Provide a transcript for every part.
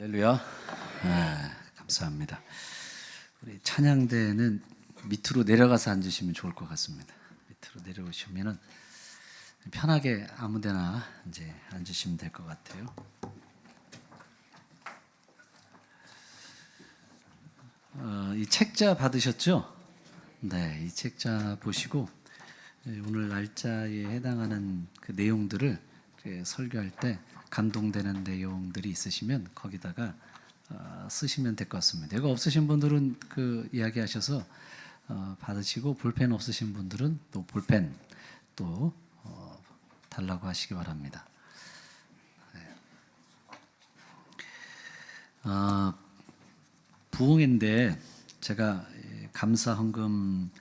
할렐루야. 감사합니다. 우리 찬양대는 밑으로 내려가서 앉으시면 좋을 것 같습니다. 밑으로 내려오시면은 편하게 아무데나 이제 앉으시면 될 것 같아요. 이 책자 받으셨죠? 네, 이 책자 보시고 오늘 날짜에 해당하는 그 내용들을 설교할 때 감동되는 내용들이 있으시면 거기다가 쓰시면 될 것 같습니다. 이거 없으신 분들은 그 이야기하셔서 받으시고, 볼펜 없으신 분들은 또 볼펜 또 달라고 하시기 바랍니다. 네. 부흥인데 제가 감사 헌금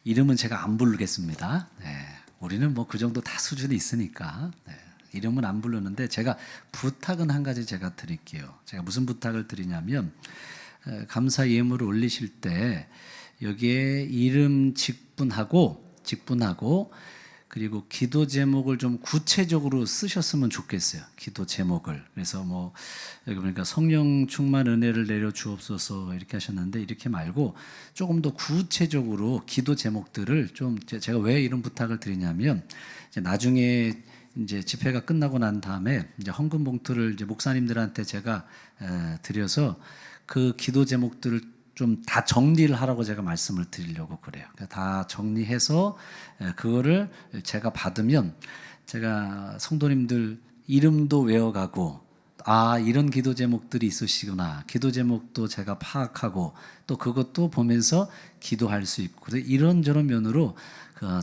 이름은 제가 안 부르겠습니다. 네. 우리는 뭐 그 정도 다 수준이 있으니까 이름은 안 부르는데, 제가 부탁은 한 가지 제가 드릴게요. 제가 무슨 부탁을 드리냐면, 감사 예물을 올리실 때 여기에 이름 직분하고 그리고 기도 제목을 좀 구체적으로 쓰셨으면 좋겠어요. 기도 제목을. 그래서 뭐 여기 보니까 성령 충만 은혜를 내려 주옵소서 이렇게 하셨는데, 이렇게 말고 조금 더 구체적으로 기도 제목들을 좀, 제가 왜 이런 부탁을 드리냐면, 이제 나중에 이제 집회가 끝나고 난 다음에 이제 헌금 봉투를 이제 목사님들한테 제가 드려서 그 기도 제목들을 좀 다 정리를 하라고 제가 말씀을 드리려고 그래요. 그러니까 다 정리해서 그거를 제가 받으면 제가 성도님들 이름도 외워가고, 이런 기도 제목들이 있으시구나, 기도 제목도 제가 파악하고 또 그것도 보면서 기도할 수 있고, 이런저런 면으로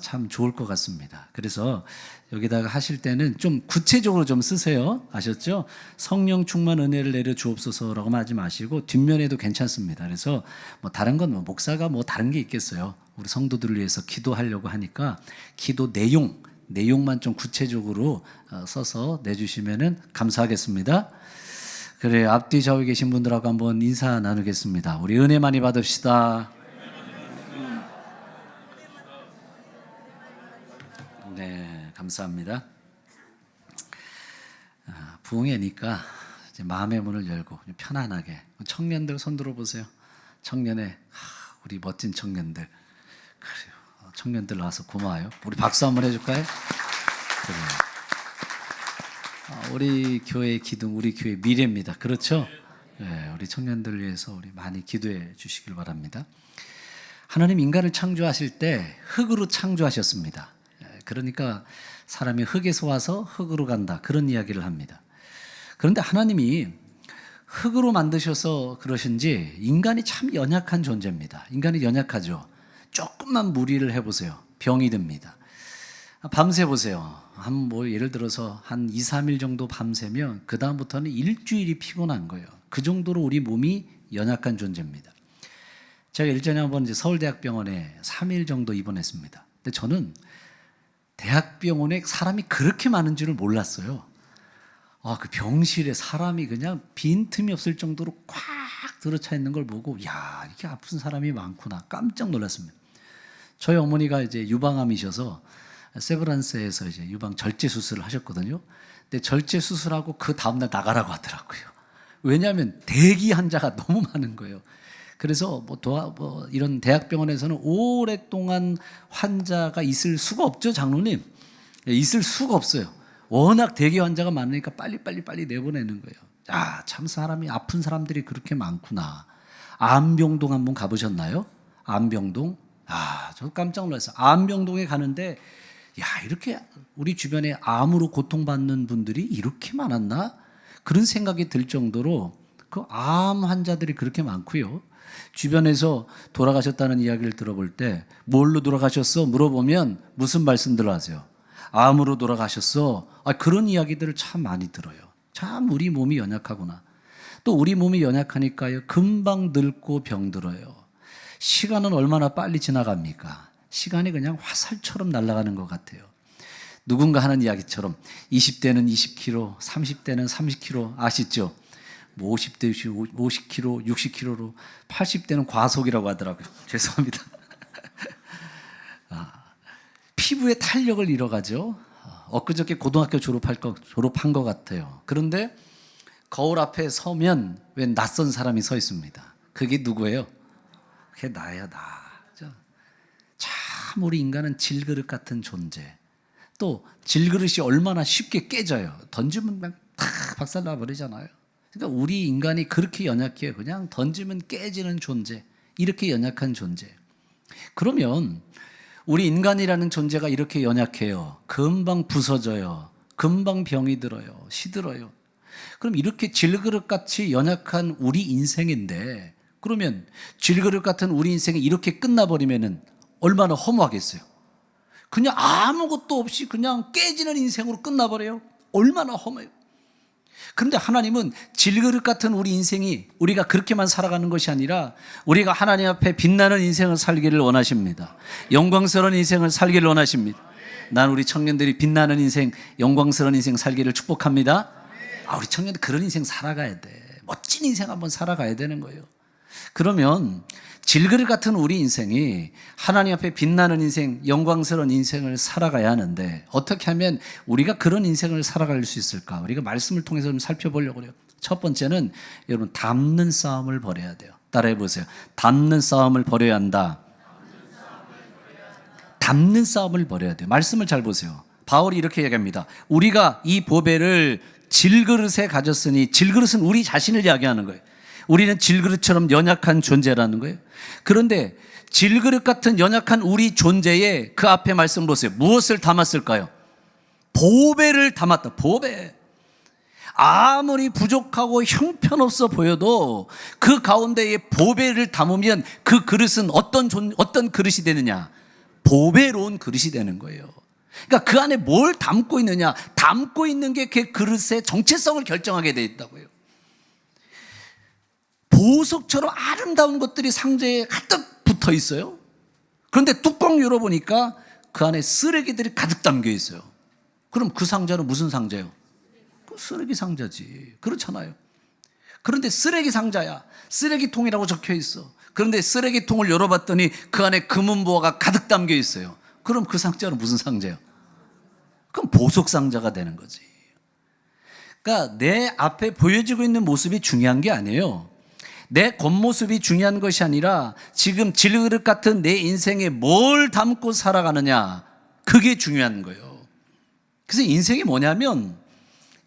참 좋을 것 같습니다. 그래서 여기다가 하실 때는 좀 구체적으로 좀 쓰세요. 아셨죠? 성령 충만 은혜를 내려 주옵소서라고만 하지 마시고 뒷면에도 괜찮습니다. 그래서 뭐 다른 건 뭐 목사가 뭐 다른 게 있겠어요. 우리 성도들을 위해서 기도하려고 하니까 기도 내용만 좀 구체적으로 써서 내주시면은 감사하겠습니다. 그래, 앞뒤 좌우에 계신 분들하고 한번 인사 나누겠습니다. 우리 은혜 많이 받읍시다. 네, 감사합니다. 부흥회니까 이제 마음의 문을 열고 편안하게, 청년들 손 들어보세요. 청년의 우리 멋진 청년들. 그래요. 청년들 나와서 고마워요. 우리 박수 한번 해줄까요? 그래요. 우리 교회의 기둥, 우리 교회의 미래입니다. 그렇죠? 네, 우리 청년들 위해서 우리 많이 기도해 주시길 바랍니다. 하나님 인간을 창조하실 때 흙으로 창조하셨습니다. 그러니까 사람이 흙에서 와서 흙으로 간다, 그런 이야기를 합니다. 그런데 하나님이 흙으로 만드셔서 그러신지 인간이 참 연약한 존재입니다. 인간이 연약하죠. 조금만 무리를 해보세요. 병이 듭니다. 밤새 보세요. 뭐 예를 들어서 한 2, 3일 정도 밤새면 그 다음부터는 일주일이 피곤한 거예요. 그 정도로 우리 몸이 연약한 존재입니다. 제가 일전에 한번 이제 서울대학병원에 3일 정도 입원했습니다. 근데 저는 대학병원에 사람이 그렇게 많은 줄을 몰랐어요. 그 병실에 사람이 그냥 빈틈이 없을 정도로 꽉 들어차 있는 걸 보고, 야, 이렇게 아픈 사람이 많구나, 깜짝 놀랐습니다. 저희 어머니가 이제 유방암이셔서 세브란스에서 이제 유방 절제 수술을 하셨거든요. 근데 절제 수술하고 그 다음날 나가라고 하더라고요. 왜냐하면 대기 환자가 너무 많은 거예요. 그래서 이런 대학병원에서는 오랫동안 환자가 있을 수가 없죠, 장로님. 있을 수가 없어요. 워낙 대기 환자가 많으니까 빨리 내보내는 거예요. 참 사람이, 아픈 사람들이 그렇게 많구나. 암병동 한번 가보셨나요? 암병동? 저 깜짝 놀랐어요. 암병동에 가는데, 이렇게 우리 주변에 암으로 고통받는 분들이 이렇게 많았나? 그런 생각이 들 정도로 그 암 환자들이 그렇게 많고요. 주변에서 돌아가셨다는 이야기를 들어볼 때, 뭘로 돌아가셨어? 물어보면 무슨 말씀들 하세요? 암으로 돌아가셨어. 그런 이야기들을 참 많이 들어요. 참 우리 몸이 연약하구나. 또 우리 몸이 연약하니까요, 금방 늙고 병들어요. 시간은 얼마나 빨리 지나갑니까? 시간이 그냥 화살처럼 날아가는 것 같아요. 누군가 하는 이야기처럼 20대는 20kg, 30대는 30kg, 아시죠? 50대 50kg, 60kg로 80대는 과속이라고 하더라고요. 죄송합니다. 피부의 탄력을 잃어가죠. 엊그저께 고등학교 졸업한 것 같아요. 그런데 거울 앞에 서면 왜 낯선 사람이 서 있습니다. 그게 누구예요? 그게 나야, 나. 참 우리 인간은 질그릇 같은 존재. 또 질그릇이 얼마나 쉽게 깨져요. 던지면 그냥 다 박살나 버리잖아요. 그러니까 우리 인간이 그렇게 연약해요. 그냥 던지면 깨지는 존재. 이렇게 연약한 존재. 그러면 우리 인간이라는 존재가 이렇게 연약해요. 금방 부서져요. 금방 병이 들어요. 시들어요. 그럼 이렇게 질그릇같이 연약한 우리 인생인데, 그러면 질그릇 같은 우리 인생이 이렇게 끝나버리면 얼마나 허무하겠어요. 그냥 아무것도 없이 그냥 깨지는 인생으로 끝나버려요. 얼마나 허무해요. 그런데 하나님은 질그릇 같은 우리 인생이 우리가 그렇게만 살아가는 것이 아니라 우리가 하나님 앞에 빛나는 인생을 살기를 원하십니다. 영광스러운 인생을 살기를 원하십니다. 난 우리 청년들이 빛나는 인생, 영광스러운 인생 살기를 축복합니다. 우리 청년들 그런 인생 살아가야 돼. 멋진 인생 한번 살아가야 되는 거예요. 그러면 질그릇 같은 우리 인생이 하나님 앞에 빛나는 인생, 영광스러운 인생을 살아가야 하는데, 어떻게 하면 우리가 그런 인생을 살아갈 수 있을까? 우리가 말씀을 통해서 좀 살펴보려고 해요. 첫 번째는 여러분, 닮는 싸움을 벌여야 돼요. 따라해 보세요. 닮는 싸움을 벌여야 한다. 닮는 싸움을 벌여야 돼요. 말씀을 잘 보세요. 바울이 이렇게 얘기합니다. 우리가 이 보배를 질그릇에 가졌으니, 질그릇은 우리 자신을 이야기하는 거예요. 우리는 질그릇처럼 연약한 존재라는 거예요. 그런데 질그릇 같은 연약한 우리 존재에 그 앞에 말씀 보세요. 무엇을 담았을까요? 보배를 담았다. 보배. 아무리 부족하고 형편없어 보여도 그 가운데에 보배를 담으면 그 그릇은 어떤 그릇이 되느냐? 보배로운 그릇이 되는 거예요. 그러니까 그 안에 뭘 담고 있느냐? 담고 있는 게 그 그릇의 정체성을 결정하게 되어 있다고요. 보석처럼 아름다운 것들이 상자에 가득 붙어 있어요. 그런데 뚜껑 열어보니까 그 안에 쓰레기들이 가득 담겨 있어요. 그럼 그 상자는 무슨 상자예요? 그 쓰레기 상자지. 그렇잖아요. 그런데 쓰레기 상자야. 쓰레기통이라고 적혀 있어. 그런데 쓰레기통을 열어봤더니 그 안에 금은보화가 가득 담겨 있어요. 그럼 그 상자는 무슨 상자예요? 그럼 보석 상자가 되는 거지. 그러니까 내 앞에 보여지고 있는 모습이 중요한 게 아니에요. 내 겉모습이 중요한 것이 아니라 지금 질그릇 같은 내 인생에 뭘 담고 살아가느냐, 그게 중요한 거예요. 그래서 인생이 뭐냐면,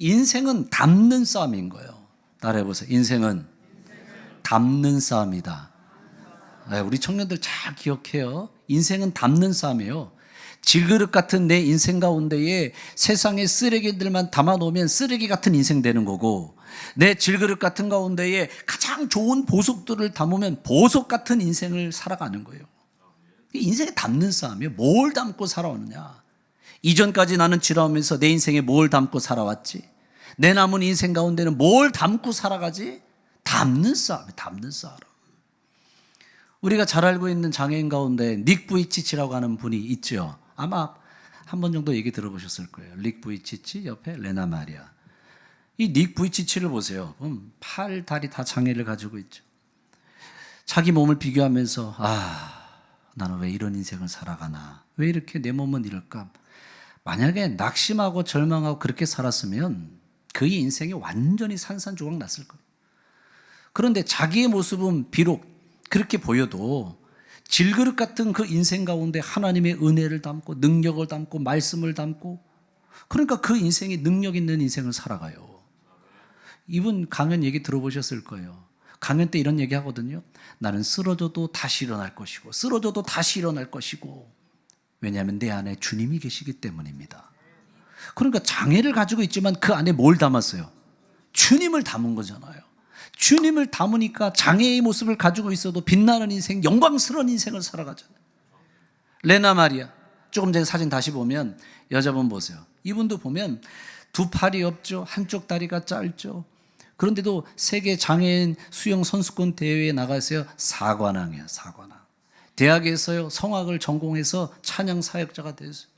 인생은 담는 싸움인 거예요. 따라해보세요. 인생은 담는 싸움이다. 우리 청년들 잘 기억해요. 인생은 담는 싸움이에요. 질그릇 같은 내 인생 가운데에 세상의 쓰레기들만 담아놓으면 쓰레기 같은 인생 되는 거고, 내 질그릇 같은 가운데에 가장 좋은 보석들을 담으면 보석 같은 인생을 살아가는 거예요. 인생에 담는 싸움이에요. 뭘 담고 살아오느냐. 이전까지 나는 지나오면서 내 인생에 뭘 담고 살아왔지? 내 남은 인생 가운데는 뭘 담고 살아가지? 담는 싸움이에요. 담는 싸움. 우리가 잘 알고 있는 장애인 가운데 닉 부이치치라고 하는 분이 있죠. 아마 한 번 정도 얘기 들어보셨을 거예요. 닉 부이치치 옆에 레나 마리아. 이 닉 부이치치를 보세요. 팔, 다리 다 장애를 가지고 있죠. 자기 몸을 비교하면서 나는 왜 이런 인생을 살아가나? 왜 이렇게 내 몸은 이럴까? 만약에 낙심하고 절망하고 그렇게 살았으면 그의 인생이 완전히 산산조각 났을 거예요. 그런데 자기의 모습은 비록 그렇게 보여도 질그릇 같은 그 인생 가운데 하나님의 은혜를 담고 능력을 담고 말씀을 담고, 그러니까 그 인생이 능력 있는 인생을 살아가요. 이분 강연 얘기 들어보셨을 거예요. 강연 때 이런 얘기 하거든요. 나는 쓰러져도 다시 일어날 것이고 쓰러져도 다시 일어날 것이고, 왜냐하면 내 안에 주님이 계시기 때문입니다. 그러니까 장애를 가지고 있지만 그 안에 뭘 담았어요? 주님을 담은 거잖아요. 주님을 담으니까 장애의 모습을 가지고 있어도 빛나는 인생, 영광스러운 인생을 살아가잖아요. 레나 마리아, 조금 전에 사진 다시 보면 여자분 보세요. 이분도 보면 두 팔이 없죠. 한쪽 다리가 짧죠. 그런데도 세계 장애인 수영 선수권 대회에 나가서요, 사관왕이에요. 사관왕. 대학에서요, 성악을 전공해서 찬양 사역자가 됐어요.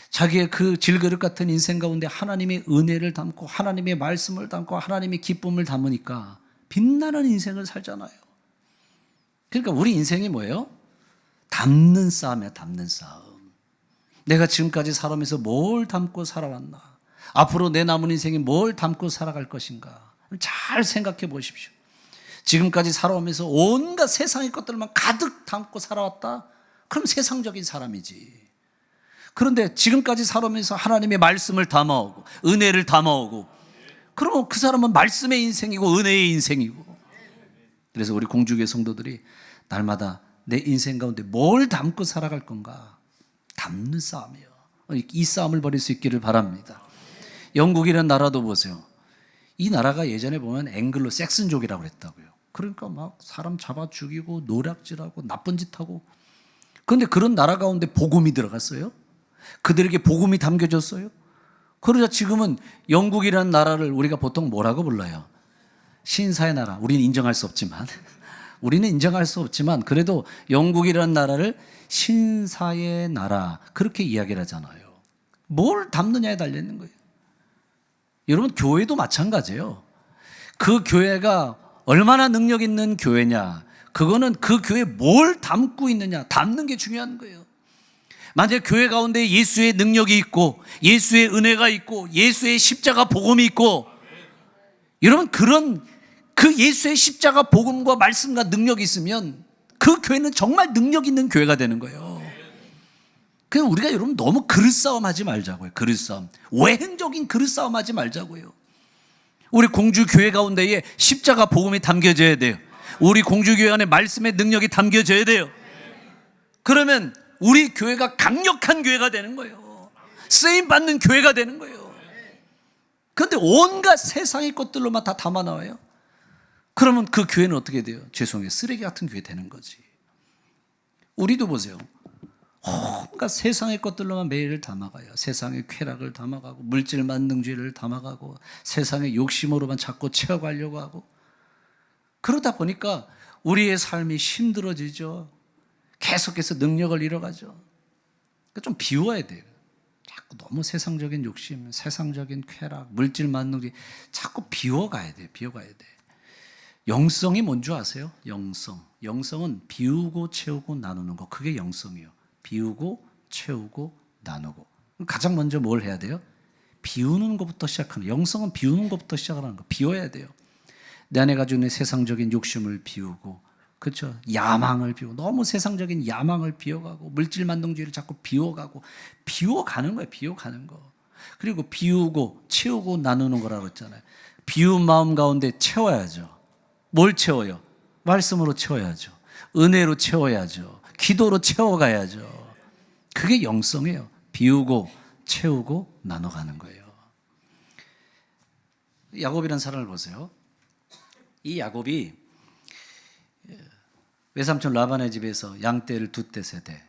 자기의 그 질그릇 같은 인생 가운데 하나님의 은혜를 담고 하나님의 말씀을 담고 하나님의 기쁨을 담으니까 빛나는 인생을 살잖아요. 그러니까 우리 인생이 뭐예요? 담는 싸움이야. 담는 싸움. 내가 지금까지 살아오면서 뭘 담고 살아왔나? 앞으로 내 남은 인생이 뭘 담고 살아갈 것인가? 잘 생각해 보십시오. 지금까지 살아오면서 온갖 세상의 것들만 가득 담고 살아왔다? 그럼 세상적인 사람이지. 그런데 지금까지 살아오면서 하나님의 말씀을 담아오고 은혜를 담아오고, 그러면 그 사람은 말씀의 인생이고 은혜의 인생이고. 그래서 우리 공주교회 성도들이 날마다 내 인생 가운데 뭘 담고 살아갈 건가, 담는 싸움이요. 이 싸움을 벌일 수 있기를 바랍니다. 영국이라는 나라도 보세요. 이 나라가 예전에 보면 앵글로 섹슨족이라고 그랬다고요. 그러니까 막 사람 잡아 죽이고 노략질하고 나쁜 짓 하고. 그런데 그런 나라 가운데 복음이 들어갔어요. 그들에게 복음이 담겨졌어요. 그러자 지금은 영국이라는 나라를 우리가 보통 뭐라고 불러요? 신사의 나라. 우리는 인정할 수 없지만 그래도 영국이라는 나라를 신사의 나라, 그렇게 이야기를 하잖아요. 뭘 담느냐에 달려있는 거예요. 여러분, 교회도 마찬가지예요. 그 교회가 얼마나 능력 있는 교회냐, 그거는 그 교회에 뭘 담고 있느냐, 담는 게 중요한 거예요. 만약 교회 가운데 예수의 능력이 있고 예수의 은혜가 있고 예수의 십자가 복음이 있고, 여러분, 그런 그 예수의 십자가 복음과 말씀과 능력이 있으면 그 교회는 정말 능력 있는 교회가 되는 거예요. 그래서 우리가 여러분 너무 그릇싸움 하지 말자고요. 그릇싸움, 외행적인 그릇싸움 하지 말자고요. 우리 공주교회 가운데에 십자가 복음이 담겨져야 돼요. 우리 공주교회 안에 말씀의 능력이 담겨져야 돼요. 그러면 우리 교회가 강력한 교회가 되는 거예요. 쓰임받는 교회가 되는 거예요. 그런데 온갖 세상의 것들로만 다 담아 나와요. 그러면 그 교회는 어떻게 돼요? 죄송해요, 쓰레기 같은 교회 되는 거지. 우리도 보세요. 온갖 세상의 것들로만 매일을 담아가요. 세상의 쾌락을 담아가고 물질 만능주의를 담아가고 세상의 욕심으로만 자꾸 채워가려고 하고, 그러다 보니까 우리의 삶이 힘들어지죠. 계속해서 능력을 잃어가죠. 그러니까 좀 비워야 돼요. 자꾸 너무 세상적인 욕심, 세상적인 쾌락, 물질 만능주의 자꾸 비워가야 돼요. 비워가야 돼. 영성이 뭔지 아세요? 영성은 비우고 채우고 나누는 거, 그게 영성이에요. 비우고 채우고 나누고. 가장 먼저 뭘 해야 돼요? 비우는 것부터 시작하는, 영성은 비우는 것부터 시작하는 거. 비워야 돼요. 내 안에 가지고 있는 세상적인 욕심을 비우고, 그렇죠? 야망을 비우고, 너무 세상적인 야망을 비워가고 물질 만능주의를 자꾸 비워가고, 비워가는 거예요. 비워가는 거. 그리고 비우고 채우고 나누는 거라고 했잖아요. 비운 마음 가운데 채워야죠. 뭘 채워요? 말씀으로 채워야죠. 은혜로 채워야죠. 기도로 채워가야죠. 그게 영성이에요. 비우고 채우고 나눠가는 거예요. 야곱이라는 사람을 보세요. 이 야곱이 외삼촌 라반의 집에서 양떼를 두 떼 세대,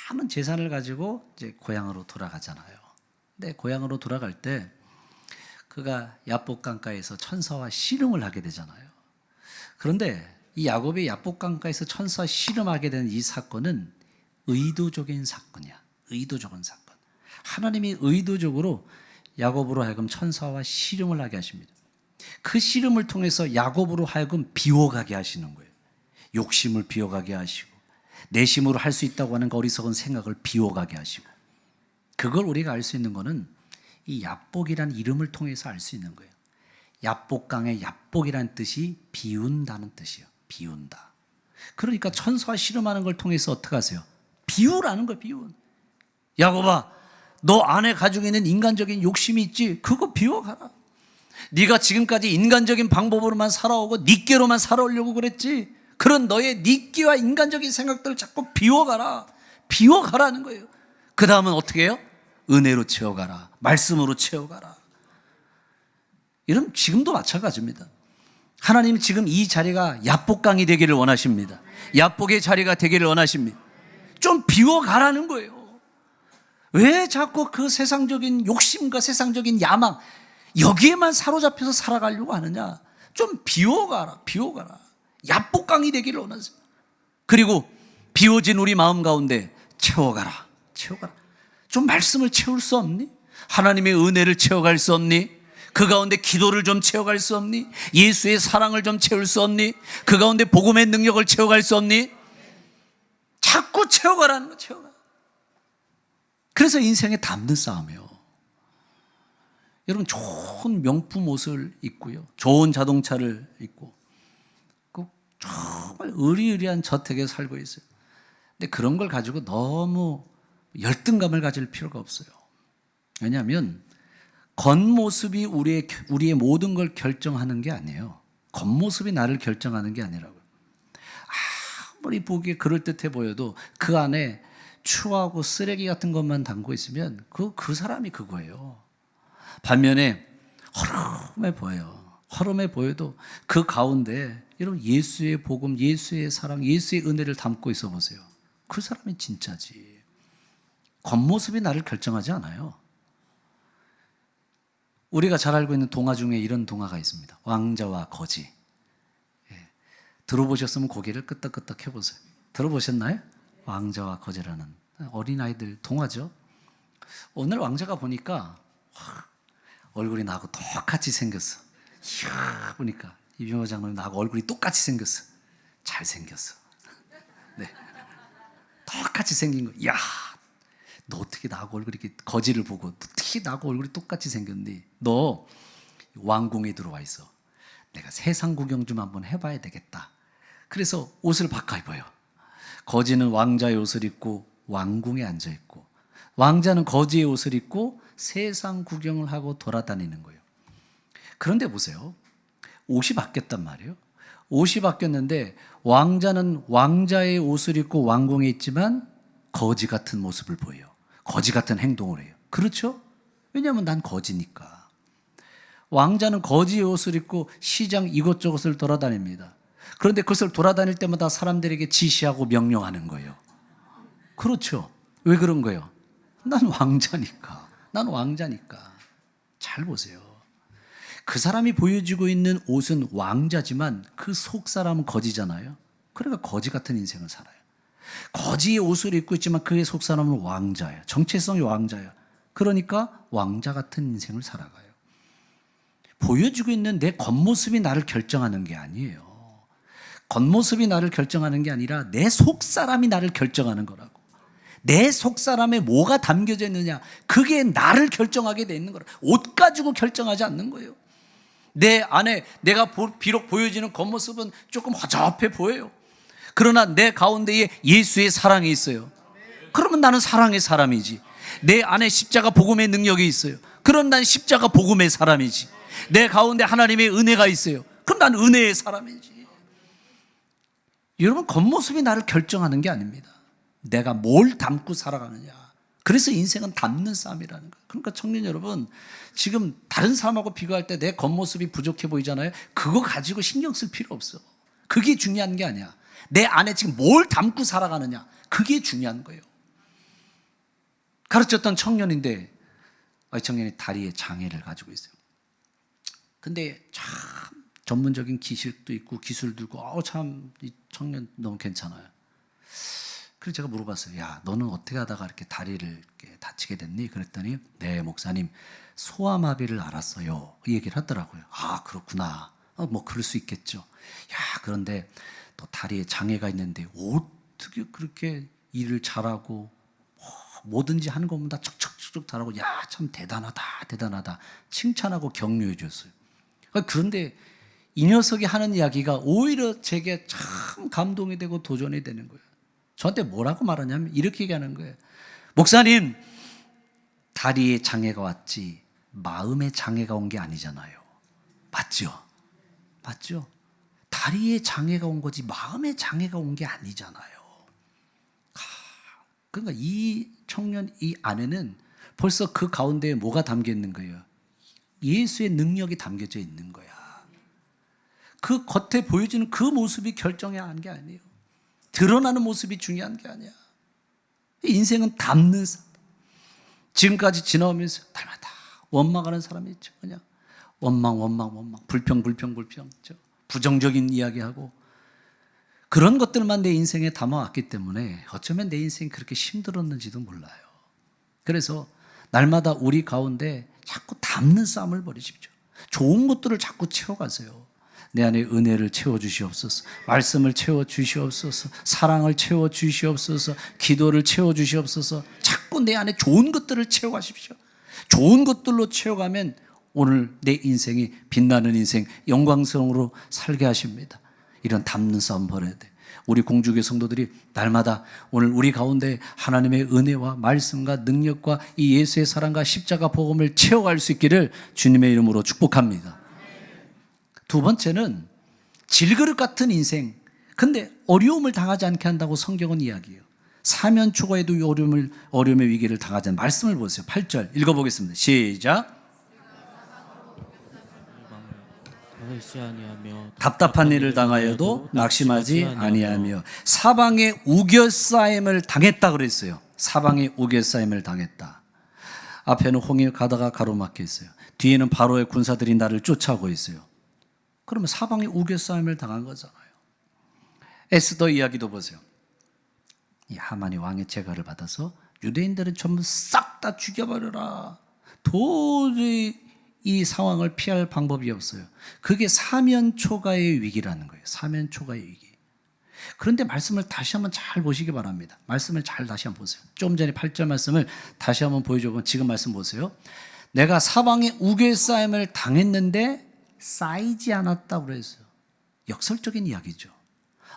많은 재산을 가지고 이제 고향으로 돌아가잖아요. 근데 고향으로 돌아갈 때 그가 야복 강가에서 천사와 씨름을 하게 되잖아요. 그런데 이 야곱이 야복 강가에서 천사와 씨름하게 된 이 사건은 의도적인 사건이야. 의도적인 사건. 하나님이 의도적으로 야곱으로 하여금 천사와 씨름을 하게 하십니다. 그 씨름을 통해서 야곱으로 하여금 비워가게 하시는 거예요. 욕심을 비워가게 하시고, 내심으로 할 수 있다고 하는 어리석은 생각을 비워가게 하시고. 그걸 우리가 알 수 있는 거는 이 야복이라는 이름을 통해서 알 수 있는 거예요. 야복강의 야복이라는 뜻이 비운다는 뜻이에요. 비운다. 그러니까 천사와 씨름하는 걸 통해서 어떻게 하세요? 비우라는 거예요. 비운. 야곱아, 너 안에 가지고 있는 인간적인 욕심이 있지? 그거 비워가라. 네가 지금까지 인간적인 방법으로만 살아오고 니께로만 살아오려고 그랬지? 그런 너의 니께와 인간적인 생각들을 자꾸 비워가라. 비워가라는 거예요. 그 다음은 어떻게 해요? 은혜로 채워가라. 말씀으로 채워가라. 이런, 지금도 마찬가지입니다. 하나님은 지금 이 자리가 야복강이 되기를 원하십니다. 야복의 자리가 되기를 원하십니다. 좀 비워가라는 거예요. 왜 자꾸 그 세상적인 욕심과 세상적인 야망, 여기에만 사로잡혀서 살아가려고 하느냐? 좀 비워가라. 비워가라. 야복강이 되기를 원하세요. 그리고 비워진 우리 마음 가운데 채워가라. 채워가라. 좀 말씀을 채울 수 없니? 하나님의 은혜를 채워갈 수 없니? 그 가운데 기도를 좀 채워갈 수 없니? 예수의 사랑을 좀 채울 수 없니? 그 가운데 복음의 능력을 채워갈 수 없니? 자꾸 채워가라는 거. 채워가. 그래서 인생에 담는 싸움이에요. 여러분 좋은 명품 옷을 입고요, 좋은 자동차를 입고 정말 의리의리한 저택에 살고 있어요. 근데 그런 걸 가지고 너무 열등감을 가질 필요가 없어요. 왜냐하면 겉모습이 우리의 모든 걸 결정하는 게 아니에요. 겉모습이 나를 결정하는 게 아니라고요. 아무리 보기에 그럴듯해 보여도 그 안에 추하고 쓰레기 같은 것만 담고 있으면 그 사람이 그거예요. 반면에 허름해 보여요. 허름해 보여도 그 가운데 여러분 예수의 복음, 예수의 사랑, 예수의 은혜를 담고 있어 보세요. 그 사람이 진짜지. 겉모습이 나를 결정하지 않아요. 우리가 잘 알고 있는 동화 중에 이런 동화가 있습니다. 왕자와 거지. 들어보셨으면 고개를 끄덕끄덕 해보세요. 들어보셨나요? 왕자와 거지라는 어린아이들 동화죠. 오늘 왕자가 보니까 얼굴이 나하고 똑같이 생겼어. 이야, 보니까 이병호 장로님 나하고 얼굴이 똑같이 생겼어. 잘생겼어. 네. 똑같이 생긴 거. 이야, 너 어떻게 나하고 얼굴이 이렇게 거지를 보고 어떻게 나하고 얼굴이 똑같이 생겼니? 너 왕궁에 들어와 있어. 내가 세상 구경 좀 한번 해봐야 되겠다. 그래서 옷을 바꿔 입어요. 거지는 왕자의 옷을 입고 왕궁에 앉아 있고, 왕자는 거지의 옷을 입고 세상 구경을 하고 돌아다니는 거예요. 그런데 보세요. 옷이 바뀌었단 말이에요. 옷이 바뀌었는데 왕자는 왕자의 옷을 입고 왕궁에 있지만 거지 같은 모습을 보여요. 거지 같은 행동을 해요. 그렇죠? 왜냐하면 난 거지니까. 왕자는 거지의 옷을 입고 시장 이곳저곳을 돌아다닙니다. 그런데 그것을 돌아다닐 때마다 사람들에게 지시하고 명령하는 거예요. 그렇죠? 왜 그런 거예요? 난 왕자니까. 난 왕자니까. 잘 보세요. 그 사람이 보여주고 있는 옷은 왕자지만 그 속 사람은 거지잖아요. 그러니까 거지 같은 인생을 살아요. 거지의 옷을 입고 있지만 그의 속 사람은 왕자예요. 정체성이 왕자예요. 그러니까 왕자 같은 인생을 살아가요. 보여주고 있는 내 겉모습이 나를 결정하는 게 아니에요. 겉모습이 나를 결정하는 게 아니라 내 속사람이 나를 결정하는 거라고. 내 속사람에 뭐가 담겨져 있느냐, 그게 나를 결정하게 돼 있는 거라. 옷 가지고 결정하지 않는 거예요. 내 안에 내가 비록 보여지는 겉모습은 조금 허접해 보여요. 그러나 내 가운데에 예수의 사랑이 있어요. 그러면 나는 사랑의 사람이지. 내 안에 십자가 복음의 능력이 있어요. 그럼 난 십자가 복음의 사람이지. 내 가운데 하나님의 은혜가 있어요. 그럼 난 은혜의 사람이지. 여러분, 겉모습이 나를 결정하는 게 아닙니다. 내가 뭘 담고 살아가느냐. 그래서 인생은 담는 싸움이라는 거예요. 그러니까 청년 여러분, 지금 다른 사람하고 비교할 때 내 겉모습이 부족해 보이잖아요. 그거 가지고 신경 쓸 필요 없어. 그게 중요한 게 아니야. 내 안에 지금 뭘 담고 살아가느냐, 그게 중요한 거예요. 가르쳤던 청년인데, 이 청년이 다리에 장애를 가지고 있어요. 근데 참 전문적인 기술도 있고 기술도 있고, 참 이 청년 너무 괜찮아요. 그래서 제가 물어봤어요. 야, 너는 어떻게 하다가 이렇게 다리를 이렇게 다치게 됐니? 그랬더니, 네, 목사님, 소아마비를 앓았어요. 이 얘기를 하더라고요. 아, 그렇구나. 뭐 그럴 수 있겠죠. 야, 그런데 또 다리에 장애가 있는데 어떻게 그렇게 일을 잘하고 뭐든지 하는 것보다 척척척척 잘하고, 야, 참 대단하다, 대단하다 칭찬하고 격려해 줬어요. 그런데 이 녀석이 하는 이야기가 오히려 제게 참 감동이 되고 도전이 되는 거예요. 저한테 뭐라고 말하냐면 이렇게 얘기하는 거예요. 목사님, 다리에 장애가 왔지 마음의 장애가 온 게 아니잖아요. 맞죠? 맞죠? 다리에 장애가 온 거지 마음의 장애가 온 게 아니잖아요. 그러니까 이 청년, 이 안에는 벌써 그 가운데에 뭐가 담겨 있는 거예요? 예수의 능력이 담겨져 있는 거야. 그 겉에 보여지는 그 모습이 결정해야 하는 게 아니에요. 드러나는 모습이 중요한 게 아니야. 인생은 담는 삶. 지금까지 지나오면서 닮았다 원망하는 사람이 있죠. 그냥 원망, 불평, 부정적인 이야기하고 그런 것들만 내 인생에 담아왔기 때문에 어쩌면 내 인생이 그렇게 힘들었는지도 몰라요. 그래서 날마다 우리 가운데 자꾸 담는 싸움을 벌이십시오. 좋은 것들을 자꾸 채워가세요. 내 안에 은혜를 채워주시옵소서, 말씀을 채워주시옵소서, 사랑을 채워주시옵소서, 기도를 채워주시옵소서. 자꾸 내 안에 좋은 것들을 채워가십시오. 좋은 것들로 채워가면 오늘 내 인생이 빛나는 인생, 영광스러움으로 살게 하십니다. 이런 담는 싸움 벌여야 돼. 우리 공주교 성도들이 날마다 오늘 우리 가운데 하나님의 은혜와 말씀과 능력과 이 예수의 사랑과 십자가 복음을 채워갈 수 있기를 주님의 이름으로 축복합니다. 두 번째는 질그릇 같은 인생, 근데 어려움을 당하지 않게 한다고 성경은 이야기해요. 사면 초과에도 어려움의 위기를 당하지 않는 말씀을 보세요. 8절 읽어보겠습니다. 시작. 답답한 일을 당하여도 낙심하지 아니하며 사방에 우겨싸임을 당했다 그랬어요. 사방에 우겨싸임을 당했다. 앞에는 홍해 가다가 가로막혀 있어요. 뒤에는 바로의 군사들이 나를 쫓아오고 있어요. 그러면 사방에 우겨싸임을 당한 거잖아요. 에스더 이야기도 보세요. 이 하만이 왕의 제가를 받아서 유대인들은 전부 싹 다 죽여버려라. 도저히 이 상황을 피할 방법이 없어요. 그게 사면초가의 위기라는 거예요. 사면초가의 위기. 그런데 말씀을 다시 한번 잘 보시기 바랍니다. 말씀을 잘 다시 한번 보세요. 좀 전에 8절 말씀을 다시 한번 보여줘보면 지금 말씀 보세요. 내가 사방에 우겨싸임을 당했는데 쌓이지 않았다고 그랬어요. 역설적인 이야기죠.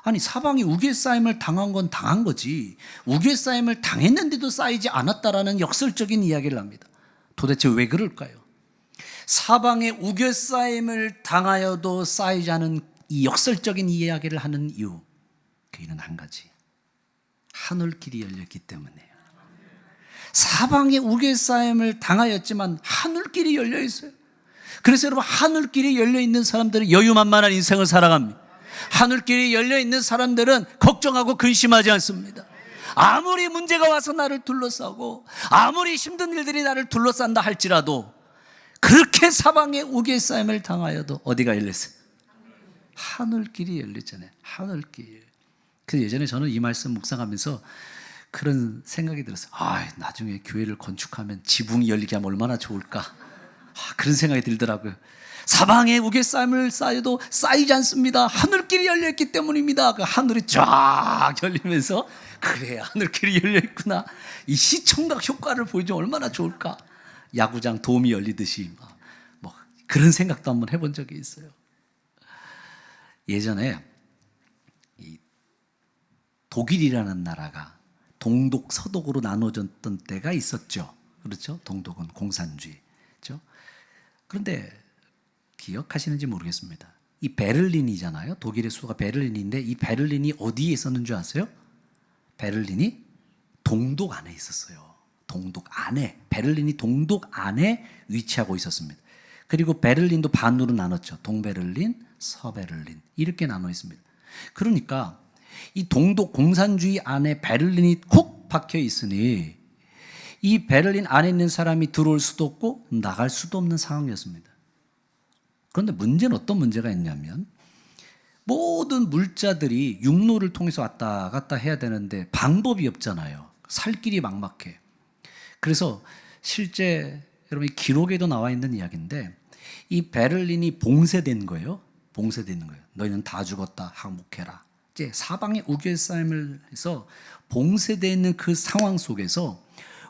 아니 사방에 우겨싸임을 당한 건 당한 거지 우겨싸임을 당했는데도 쌓이지 않았다라는 역설적인 이야기를 합니다. 도대체 왜 그럴까요? 사방에 우겨싸임을 당하여도 쌓이지 않은 이 역설적인 이야기를 하는 이유, 그 이유는 한 가지, 하늘길이 열렸기 때문이에요. 사방에 우겨싸임을 당하였지만 하늘길이 열려 있어요. 그래서 여러분, 하늘길이 열려 있는 사람들은 여유만만한 인생을 살아갑니다. 하늘길이 열려 있는 사람들은 걱정하고 근심하지 않습니다. 아무리 문제가 와서 나를 둘러싸고 아무리 힘든 일들이 나를 둘러싼다 할지라도 그렇게 사방에 우겨싸임을 당하여도 어디가 열렸어요? 하늘길이 열렸잖아요. 하늘길. 그래서 예전에 저는 이 말씀 묵상하면서 그런 생각이 들었어요. 나중에 교회를 건축하면 지붕이 열리게 하면 얼마나 좋을까. 그런 생각이 들더라고요. 사방에 우겨싸임을 쌓여도 쌓이지 않습니다. 하늘길이 열려있기 때문입니다. 그 하늘이 쫙 열리면서 그래, 하늘길이 열려있구나. 이 시청각 효과를 보여주면 얼마나 좋을까. 야구장 돔이 열리듯이 뭐 그런 생각도 한번 해본 적이 있어요. 예전에 이 독일이라는 나라가 동독, 서독으로 나눠졌던 때가 있었죠. 그렇죠? 동독은 공산주의죠. 그런데 기억하시는지 모르겠습니다. 이 베를린이잖아요. 독일의 수도가 베를린인데 이 베를린이 어디에 있었는 줄 아세요? 베를린이 동독 안에 있었어요. 동독 안에, 베를린이 동독 안에 위치하고 있었습니다. 그리고 베를린도 반으로 나눴죠. 동베를린, 서베를린 이렇게 나눠 있습니다. 그러니까 이 동독 공산주의 안에 베를린이 콕 박혀 있으니 이 베를린 안에 있는 사람이 들어올 수도 없고 나갈 수도 없는 상황이었습니다. 그런데 문제는 어떤 문제가 있냐면 모든 물자들이 육로를 통해서 왔다 갔다 해야 되는데 방법이 없잖아요. 살 길이 막막해. 그래서 실제 여러분 기록에도 나와 있는 이야기인데 이 베를린이 봉쇄된 거예요. 봉쇄되는 거예요. 너희는 다 죽었다. 항복해라. 이제 사방에 우겨싸임을 해서 봉쇄되어 있는 그 상황 속에서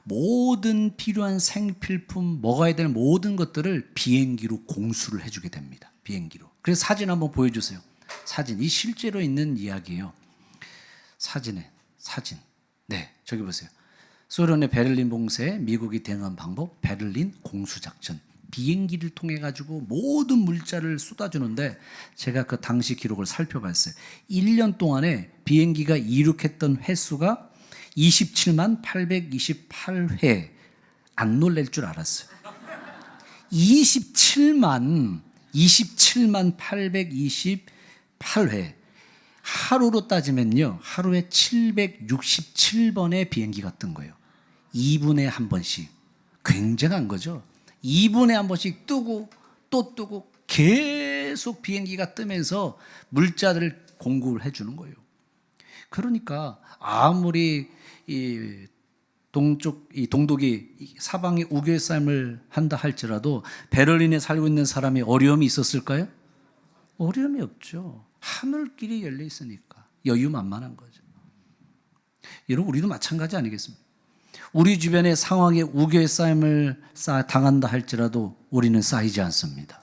모든 필요한 생필품, 먹어야 될 모든 것들을 비행기로 공수를 해주게 됩니다. 비행기로. 그래서 사진 한번 보여주세요. 사진. 이 실제로 있는 이야기예요. 사진. 네, 저기 보세요. 소련의 베를린 봉쇄, 미국이 대응한 방법, 베를린 공수작전. 비행기를 통해 가지고 모든 물자를 쏟아주는데 제가 그 당시 기록을 살펴봤어요. 1년 동안에 비행기가 이륙했던 횟수가 27만 828회. 안 놀랄 줄 알았어요. 27만 828회. 하루로 따지면요, 하루에 767번의 비행기가 뜬 거예요. 2분에 한 번씩. 굉장한 거죠. 2분에 한 번씩 뜨고 또 뜨고 계속 비행기가 뜨면서 물자들을 공급을 해주는 거예요. 그러니까 아무리 이 동독이 사방에 우겨싸임을 한다 할지라도 베를린에 살고 있는 사람이 어려움이 있었을까요? 어려움이 없죠. 하늘길이 열려 있으니까 여유만만한 거죠. 여러분, 우리도 마찬가지 아니겠습니까? 우리 주변의 상황에 우겨의 쌓임을 당한다 할지라도 우리는 쌓이지 않습니다.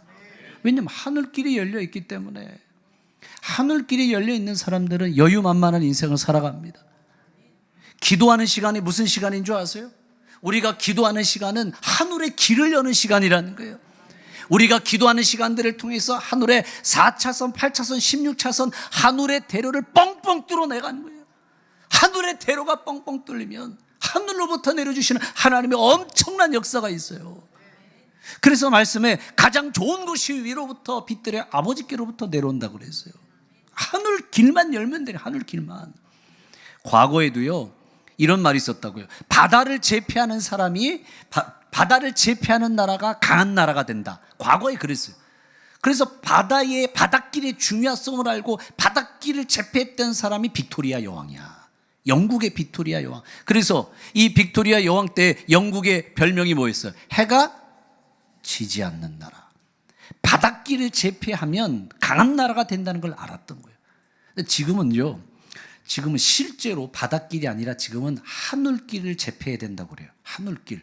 왜냐하면 하늘길이 열려 있기 때문에. 하늘길이 열려 있는 사람들은 여유만만한 인생을 살아갑니다. 기도하는 시간이 무슨 시간인 줄 아세요? 우리가 기도하는 시간은 하늘의 길을 여는 시간이라는 거예요. 우리가 기도하는 시간들을 통해서 하늘의 4차선, 8차선, 16차선 하늘의 대로를 뻥뻥 뚫어내가는 거예요. 하늘의 대로가 뻥뻥 뚫리면 하늘로부터 내려주시는 하나님의 엄청난 역사가 있어요. 그래서 말씀에 가장 좋은 것이 위로부터 빛들의 아버지께로부터 내려온다고 그랬어요. 하늘 길만 열면 돼요. 하늘 길만. 과거에도요 이런 말이 있었다고요. 바다를 제패하는 사람이 바다를 제패하는 나라가 강한 나라가 된다. 과거에 그랬어요. 그래서 바닷길의 중요성을 알고 바닷길을 제패했던 사람이 빅토리아 여왕이야. 영국의 빅토리아 여왕. 그래서 이 빅토리아 여왕 때 영국의 별명이 뭐였어요? 해가 지지 않는 나라. 바닷길을 제패하면 강한 나라가 된다는 걸 알았던 거예요. 근데 지금은 실제로 바닷길이 아니라 지금은 하늘길을 제패해야 된다고 그래요. 하늘길.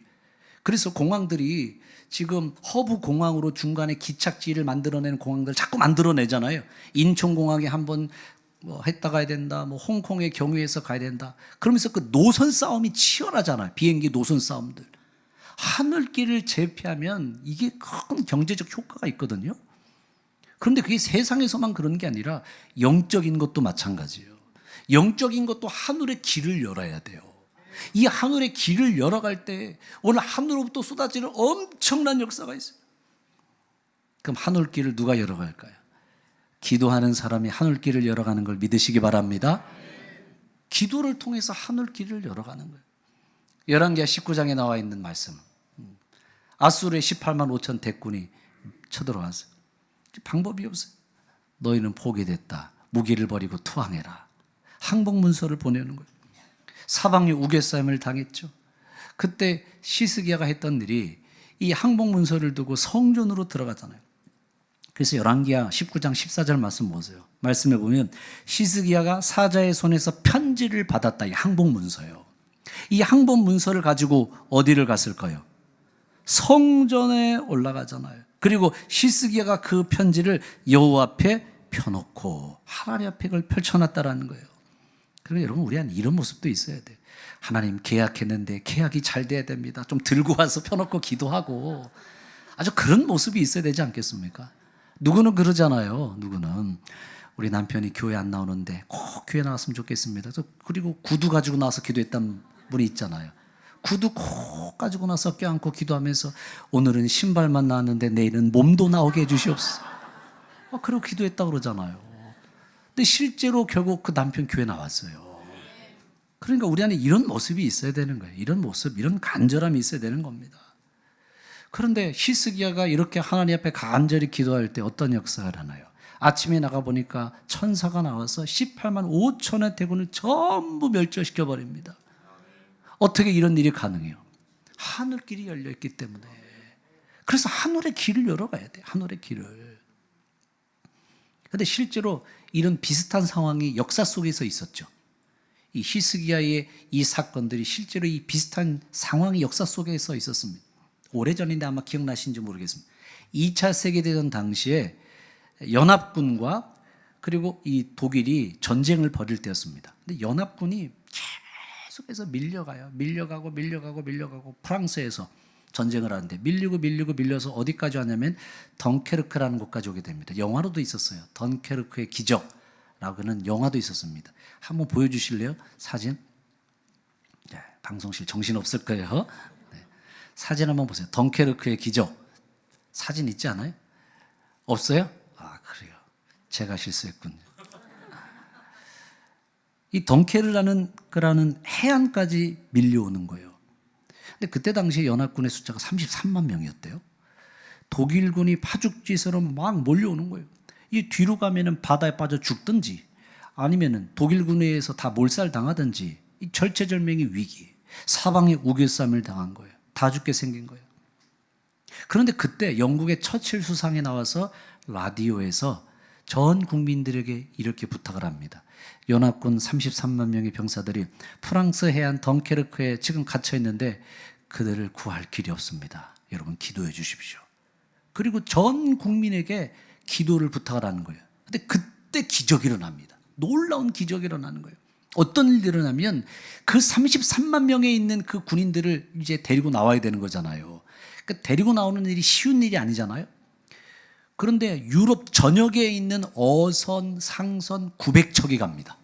그래서 공항들이 지금 허브 공항으로 중간에 기착지를 만들어내는 공항들 자꾸 만들어내잖아요. 인천공항에 한번 했다 가야 된다. 홍콩의 경유해서 가야 된다. 그러면서 그 노선 싸움이 치열하잖아요. 비행기 노선 싸움들. 하늘길을 제패하면 이게 큰 경제적 효과가 있거든요. 그런데 그게 세상에서만 그런 게 아니라 영적인 것도 마찬가지예요. 영적인 것도 하늘의 길을 열어야 돼요. 이 하늘의 길을 열어갈 때 오늘 하늘로부터 쏟아지는 엄청난 역사가 있어요. 그럼 하늘길을 누가 열어갈까요? 기도하는 사람이 하늘길을 열어가는 걸 믿으시기 바랍니다. 기도를 통해서 하늘길을 열어가는 거예요. 열왕기하 19장에 나와 있는 말씀. 아수르의 18만 5천 대군이 쳐들어왔어요. 방법이 없어요. 너희는 포기됐다. 무기를 버리고 투항해라. 항복문서를 보내는 거예요. 사방에 우겨싸임을 당했죠. 그때 시스기야가 했던 일이 이 항복문서를 두고 성전으로 들어가잖아요. 그래서 열왕기하 19장 14절 말씀 보세요. 말씀해 보면 시스기야가 사자의 손에서 편지를 받았다. 이 항복문서예요. 이 항복문서를 가지고 어디를 갔을까요? 성전에 올라가잖아요. 그리고 시스기야가 그 편지를 여호와 앞에 펴놓고 하나님 앞에 그걸 펼쳐놨다라는 거예요. 그리고 여러분 우리 안에 이런 모습도 있어야 돼요. 하나님 계약했는데 계약이 잘 돼야 됩니다. 좀 들고 와서 펴놓고 기도하고 아주 그런 모습이 있어야 되지 않겠습니까? 누구는 그러잖아요. 누구는 우리 남편이 교회 안 나오는데 꼭 교회 나왔으면 좋겠습니다. 그리고 구두 가지고 나와서 기도했던 분이 있잖아요. 구두 꼭 가지고 나서 껴안고 기도하면서 오늘은 신발만 나왔는데 내일은 몸도 나오게 해주시옵소서. 그러고 기도했다고 그러잖아요. 근데 실제로 결국 그 남편 교회 나왔어요. 그러니까 우리 안에 이런 모습이 있어야 되는 거예요. 이런 모습, 이런 간절함이 있어야 되는 겁니다. 그런데 히스기야가 이렇게 하나님 앞에 간절히 기도할 때 어떤 역사가 일어나요? 아침에 나가보니까 천사가 나와서 18만 5천의 대군을 전부 멸절시켜 버립니다. 어떻게 이런 일이 가능해요? 하늘길이 열려있기 때문에. 그래서 하늘의 길을 열어가야 돼요. 하늘의 길을. 그런데 실제로 이런 비슷한 상황이 역사 속에서 있었죠. 이 히스기야의 이 사건들이 실제로 이 비슷한 상황이 역사 속에서 있었습니다. 오래전인데 아마 기억나시는지 모르겠습니다. 2차 세계대전 당시에 연합군과 그리고 이 독일이 전쟁을 벌일 때였습니다. 근데 연합군이 계속해서 밀려가고 프랑스에서 전쟁을 하는데 밀려서 어디까지 왔냐면 덩케르크라는 곳까지 오게 됩니다. 영화로도 있었어요. 덩케르크의 기적라고는 영화도 있었습니다. 한번 보여주실래요? 사진. 네, 방송실 정신없을 거예요. 네. 사진 한번 보세요. 덩케르크의 기적. 사진 있지 않아요? 없어요? 그래요. 제가 실수했군요. 이 덩케르라는 해안까지 밀려오는 거예요. 근데 그때 당시에 연합군의 숫자가 33만 명이었대요. 독일군이 파죽지처럼 막 몰려오는 거예요. 이 뒤로 가면은 바다에 빠져 죽든지 아니면은 독일군에 의해서 다 몰살 당하든지 이 절체절명의 위기, 사방에 우겨쌈을 당한 거예요. 다 죽게 생긴 거예요. 그런데 그때 영국의 처칠 수상에 나와서 라디오에서 전 국민들에게 이렇게 부탁을 합니다. 연합군 33만 명의 병사들이 프랑스 해안 덩케르크에 지금 갇혀 있는데 그들을 구할 길이 없습니다. 여러분 기도해 주십시오. 그리고 전 국민에게 기도를 부탁을 하는 거예요. 근데 그때 기적이 일어납니다. 놀라운 기적이 일어나는 거예요. 어떤 일이 일어나면 그 33만 명에 있는 그 군인들을 이제 데리고 나와야 되는 거잖아요. 그러니까 데리고 나오는 일이 쉬운 일이 아니잖아요. 그런데 유럽 전역에 있는 어선, 상선 900척이 갑니다.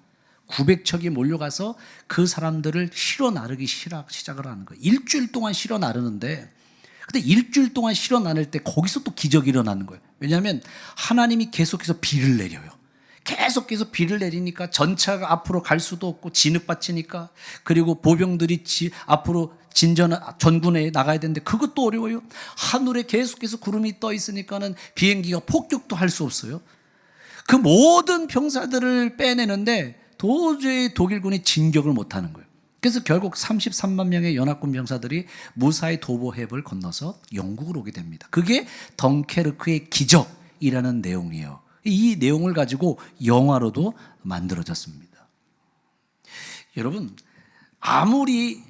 900척이 몰려가서 그 사람들을 실어 나르기 시작을 하는 거예요. 일주일 동안 실어 나르는데, 근데 일주일 동안 실어 나를 때 거기서 또 기적이 일어나는 거예요. 왜냐하면 하나님이 계속해서 비를 내려요. 계속해서 비를 내리니까 전차가 앞으로 갈 수도 없고 진흙밭이니까, 그리고 보병들이 앞으로 전군에 나가야 되는데 그것도 어려워요. 하늘에 계속해서 구름이 떠 있으니까는 비행기가 폭격도 할 수 없어요. 그 모든 병사들을 빼내는데 도저히 독일군이 진격을 못하는 거예요. 그래서 결국 33만 명의 연합군 병사들이 무사히 도보해협을 건너서 영국으로 오게 됩니다. 그게 덩케르크의 기적이라는 내용이에요. 이 내용을 가지고 영화로도 만들어졌습니다. 여러분, 아무리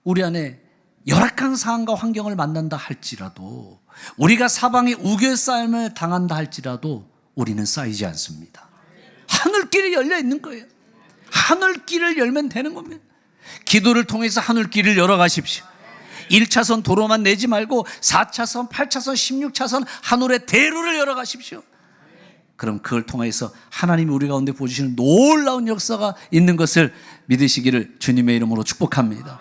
우리 안에 열악한 상황과 환경을 만난다 할지라도, 우리가 사방에 우겨싸임을 당한다 할지라도 우리는 쌓이지 않습니다. 하늘길이 열려 있는 거예요. 하늘길을 열면 되는 겁니다. 기도를 통해서 하늘길을 열어가십시오. 1차선 도로만 내지 말고 4차선, 8차선, 16차선 하늘의 대로를 열어가십시오. 그럼 그걸 통해서 하나님이 우리 가운데 보여주시는 놀라운 역사가 있는 것을 믿으시기를 주님의 이름으로 축복합니다.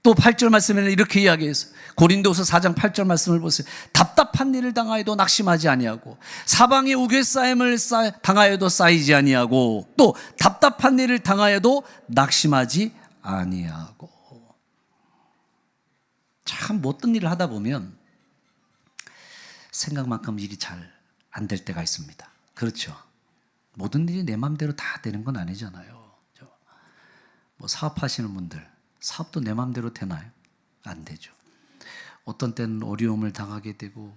또 8절 말씀에는 이렇게 이야기해서, 고린도서 4장 8절 말씀을 보세요. 답답한 일을 당하여도 낙심하지 아니하고, 사방에 우겨싸임을 당하여도 쌓이지 아니하고, 또 답답한 일을 당하여도 낙심하지 아니하고. 참 못된 일을 하다 보면 생각만큼 일이 잘 안 될 때가 있습니다. 그렇죠? 모든 일이 내 마음대로 다 되는 건 아니잖아요. 뭐 사업하시는 분들, 사업도 내 마음대로 되나요? 안 되죠. 어떤 때는 어려움을 당하게 되고,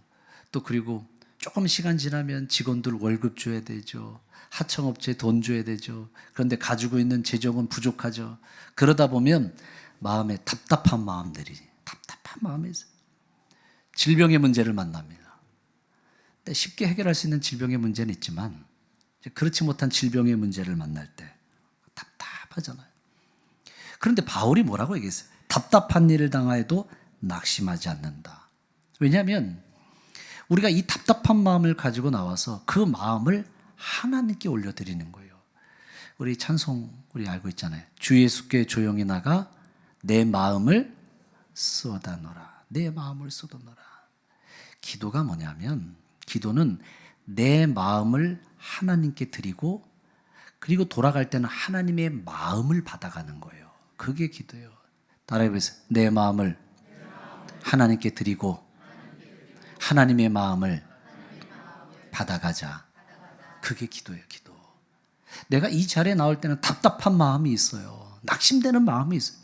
또 그리고 조금 시간 지나면 직원들 월급 줘야 되죠. 하청업체에 돈 줘야 되죠. 그런데 가지고 있는 재정은 부족하죠. 그러다 보면 마음에 답답한 마음이 있어요. 질병의 문제를 만납니다. 쉽게 해결할 수 있는 질병의 문제는 있지만, 그렇지 못한 질병의 문제를 만날 때 답답하잖아요. 그런데 바울이 뭐라고 얘기했어요? 답답한 일을 당하여도 낙심하지 않는다. 왜냐하면 우리가 이 답답한 마음을 가지고 나와서 그 마음을 하나님께 올려드리는 거예요. 우리 찬송 우리 알고 있잖아요. 주 예수께 조용히 나가 내 마음을 쏟아놓으라. 내 마음을 쏟아놓으라. 기도가 뭐냐면, 기도는 내 마음을 하나님께 드리고, 그리고 돌아갈 때는 하나님의 마음을 받아가는 거예요. 그게 기도예요. 따라해보세요. 내 마음을 하나님께 드리고 하나님의 마음을 받아가자. 그게 기도예요. 기도. 내가 이 자리에 나올 때는 답답한 마음이 있어요. 낙심되는 마음이 있어요.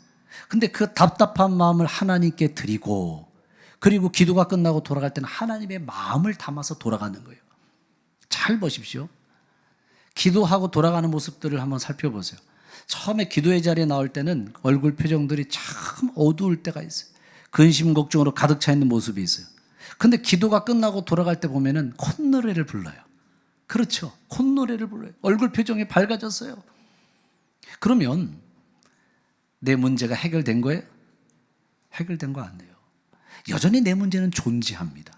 근데 그 답답한 마음을 하나님께 드리고, 그리고 기도가 끝나고 돌아갈 때는 하나님의 마음을 담아서 돌아가는 거예요. 잘 보십시오. 기도하고 돌아가는 모습들을 한번 살펴보세요. 처음에 기도의 자리에 나올 때는 얼굴 표정들이 참 어두울 때가 있어요. 근심 걱정으로 가득 차 있는 모습이 있어요. 근데 기도가 끝나고 돌아갈 때 보면은 콧노래를 불러요. 그렇죠. 콧노래를 불러요. 얼굴 표정이 밝아졌어요. 그러면 내 문제가 해결된 거예요? 해결된 거 아니에요. 여전히 내 문제는 존재합니다.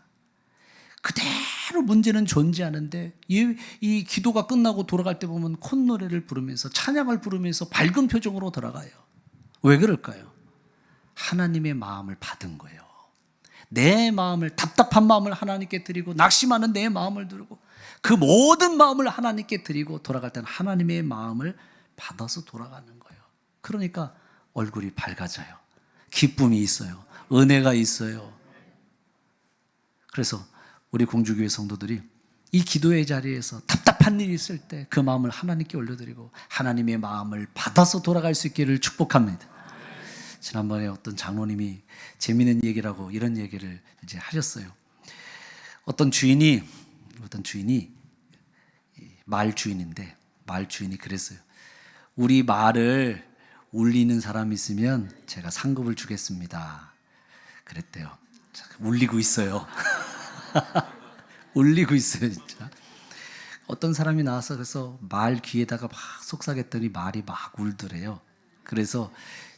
그대로 문제는 존재하는데, 이 기도가 끝나고 돌아갈 때 보면 콧노래를 부르면서, 찬양을 부르면서 밝은 표정으로 돌아가요. 왜 그럴까요? 하나님의 마음을 받은 거예요. 내 마음을, 답답한 마음을 하나님께 드리고, 낙심하는 내 마음을 드리고, 그 모든 마음을 하나님께 드리고 돌아갈 때는 하나님의 마음을 받아서 돌아가는 거예요. 그러니까 얼굴이 밝아져요. 기쁨이 있어요. 은혜가 있어요. 그래서 우리 공주교회 성도들이 이 기도의 자리에서 답답한 일이 있을 때 그 마음을 하나님께 올려드리고 하나님의 마음을 받아서 돌아갈 수 있기를 축복합니다. 지난번에 어떤 장로님이 재미있는 얘기라고 이런 얘기를 이제 하셨어요. 어떤 주인이 말 주인인데 말 주인이 그랬어요. 우리 말을 울리는 사람 있으면 제가 상급을 주겠습니다. 그랬대요. 울리고 있어요. 울리고 있어요, 진짜. 어떤 사람이 나와서 그래서 말 귀에다가 막 속삭였더니 말이 막 울더래요. 그래서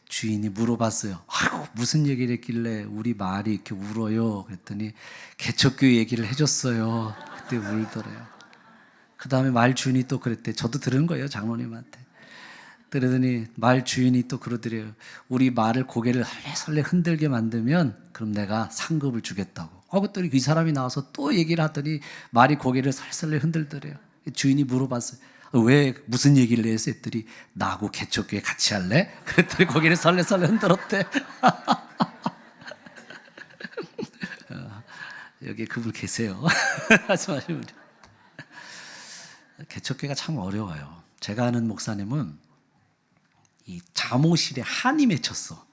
주인이 물어봤어요. 아이고, 무슨 얘기를 했길래 우리 말이 이렇게 울어요? 그랬더니 개척교회 얘기를 해줬어요. 그때 울더래요. 그 다음에 말 주인이 또 그랬대. 저도 들은 거예요, 장로님한테. 그러더니 말 주인이 또 그러더래요. 우리 말을 고개를 설레설레 흔들게 만들면 그럼 내가 상급을 주겠다고. 그랬더니 이 사람이 나와서 또 얘기를 하더니 말이 고개를 설레설레 흔들더래요. 주인이 물어봤어요. 왜 무슨 얘기를 해서 했더니 나하고 개척교회 같이 할래? 그랬더니 고개를 설레설레 흔들었대. 여기 그분 계세요. 말씀하시면 개척교회가 참 어려워요. 제가 아는 목사님은 이 잠옷실에 한이 맺혔어.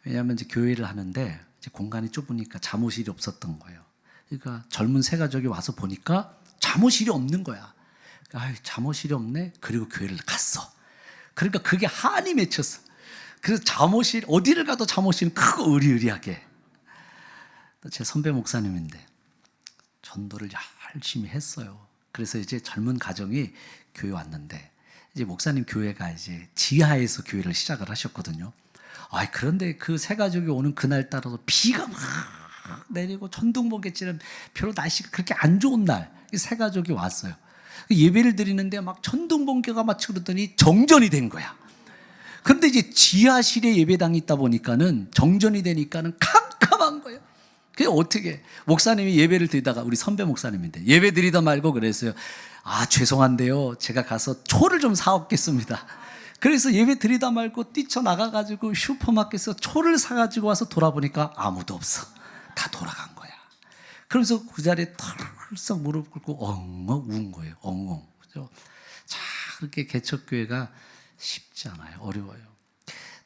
왜냐하면 이제 교회를 하는데 이제 공간이 좁으니까 잠옷실이 없었던 거예요. 그러니까 젊은 새 가족이 와서 보니까 잠옷실이 없는 거야. 잠옷실이 없네. 그리고 교회를 갔어. 그러니까 그게 한이 맺혔어. 그래서 잠옷실 어디를 가도 잠옷실은 크고 으리으리하게. 제 선배 목사님인데 전도를 열심히 했어요. 그래서 이제 젊은 가정이 교회 왔는데 이제 목사님 교회가 이제 지하에서 교회를 시작을 하셨거든요. 그런데 그 새 가족이 오는 그날 따라서 비가 막 내리고 천둥번개처럼 별로 날씨가 그렇게 안 좋은 날 새 가족이 왔어요. 예배를 드리는데 막 천둥번개가 마치 그러더니 정전이 된 거야. 그런데 이제 지하실에 예배당이 있다 보니까는 정전이 되니까는 캄캄한 거예요. 그게 어떻게 목사님이 예배를 드리다가 우리 선배 목사님인데 예배 드리다 말고 그랬어요. 죄송한데요. 제가 가서 초를 좀 사옵겠습니다. 그래서 예배 드리다 말고 뛰쳐나가가지고 슈퍼마켓에서 초를 사가지고 와서 돌아보니까 아무도 없어. 다 돌아간 거야. 그러면서 그 자리에 털썩 무릎 꿇고 엉엉 운 거예요. 엉엉. 그죠? 자, 그렇게 개척교회가 쉽지 않아요. 어려워요.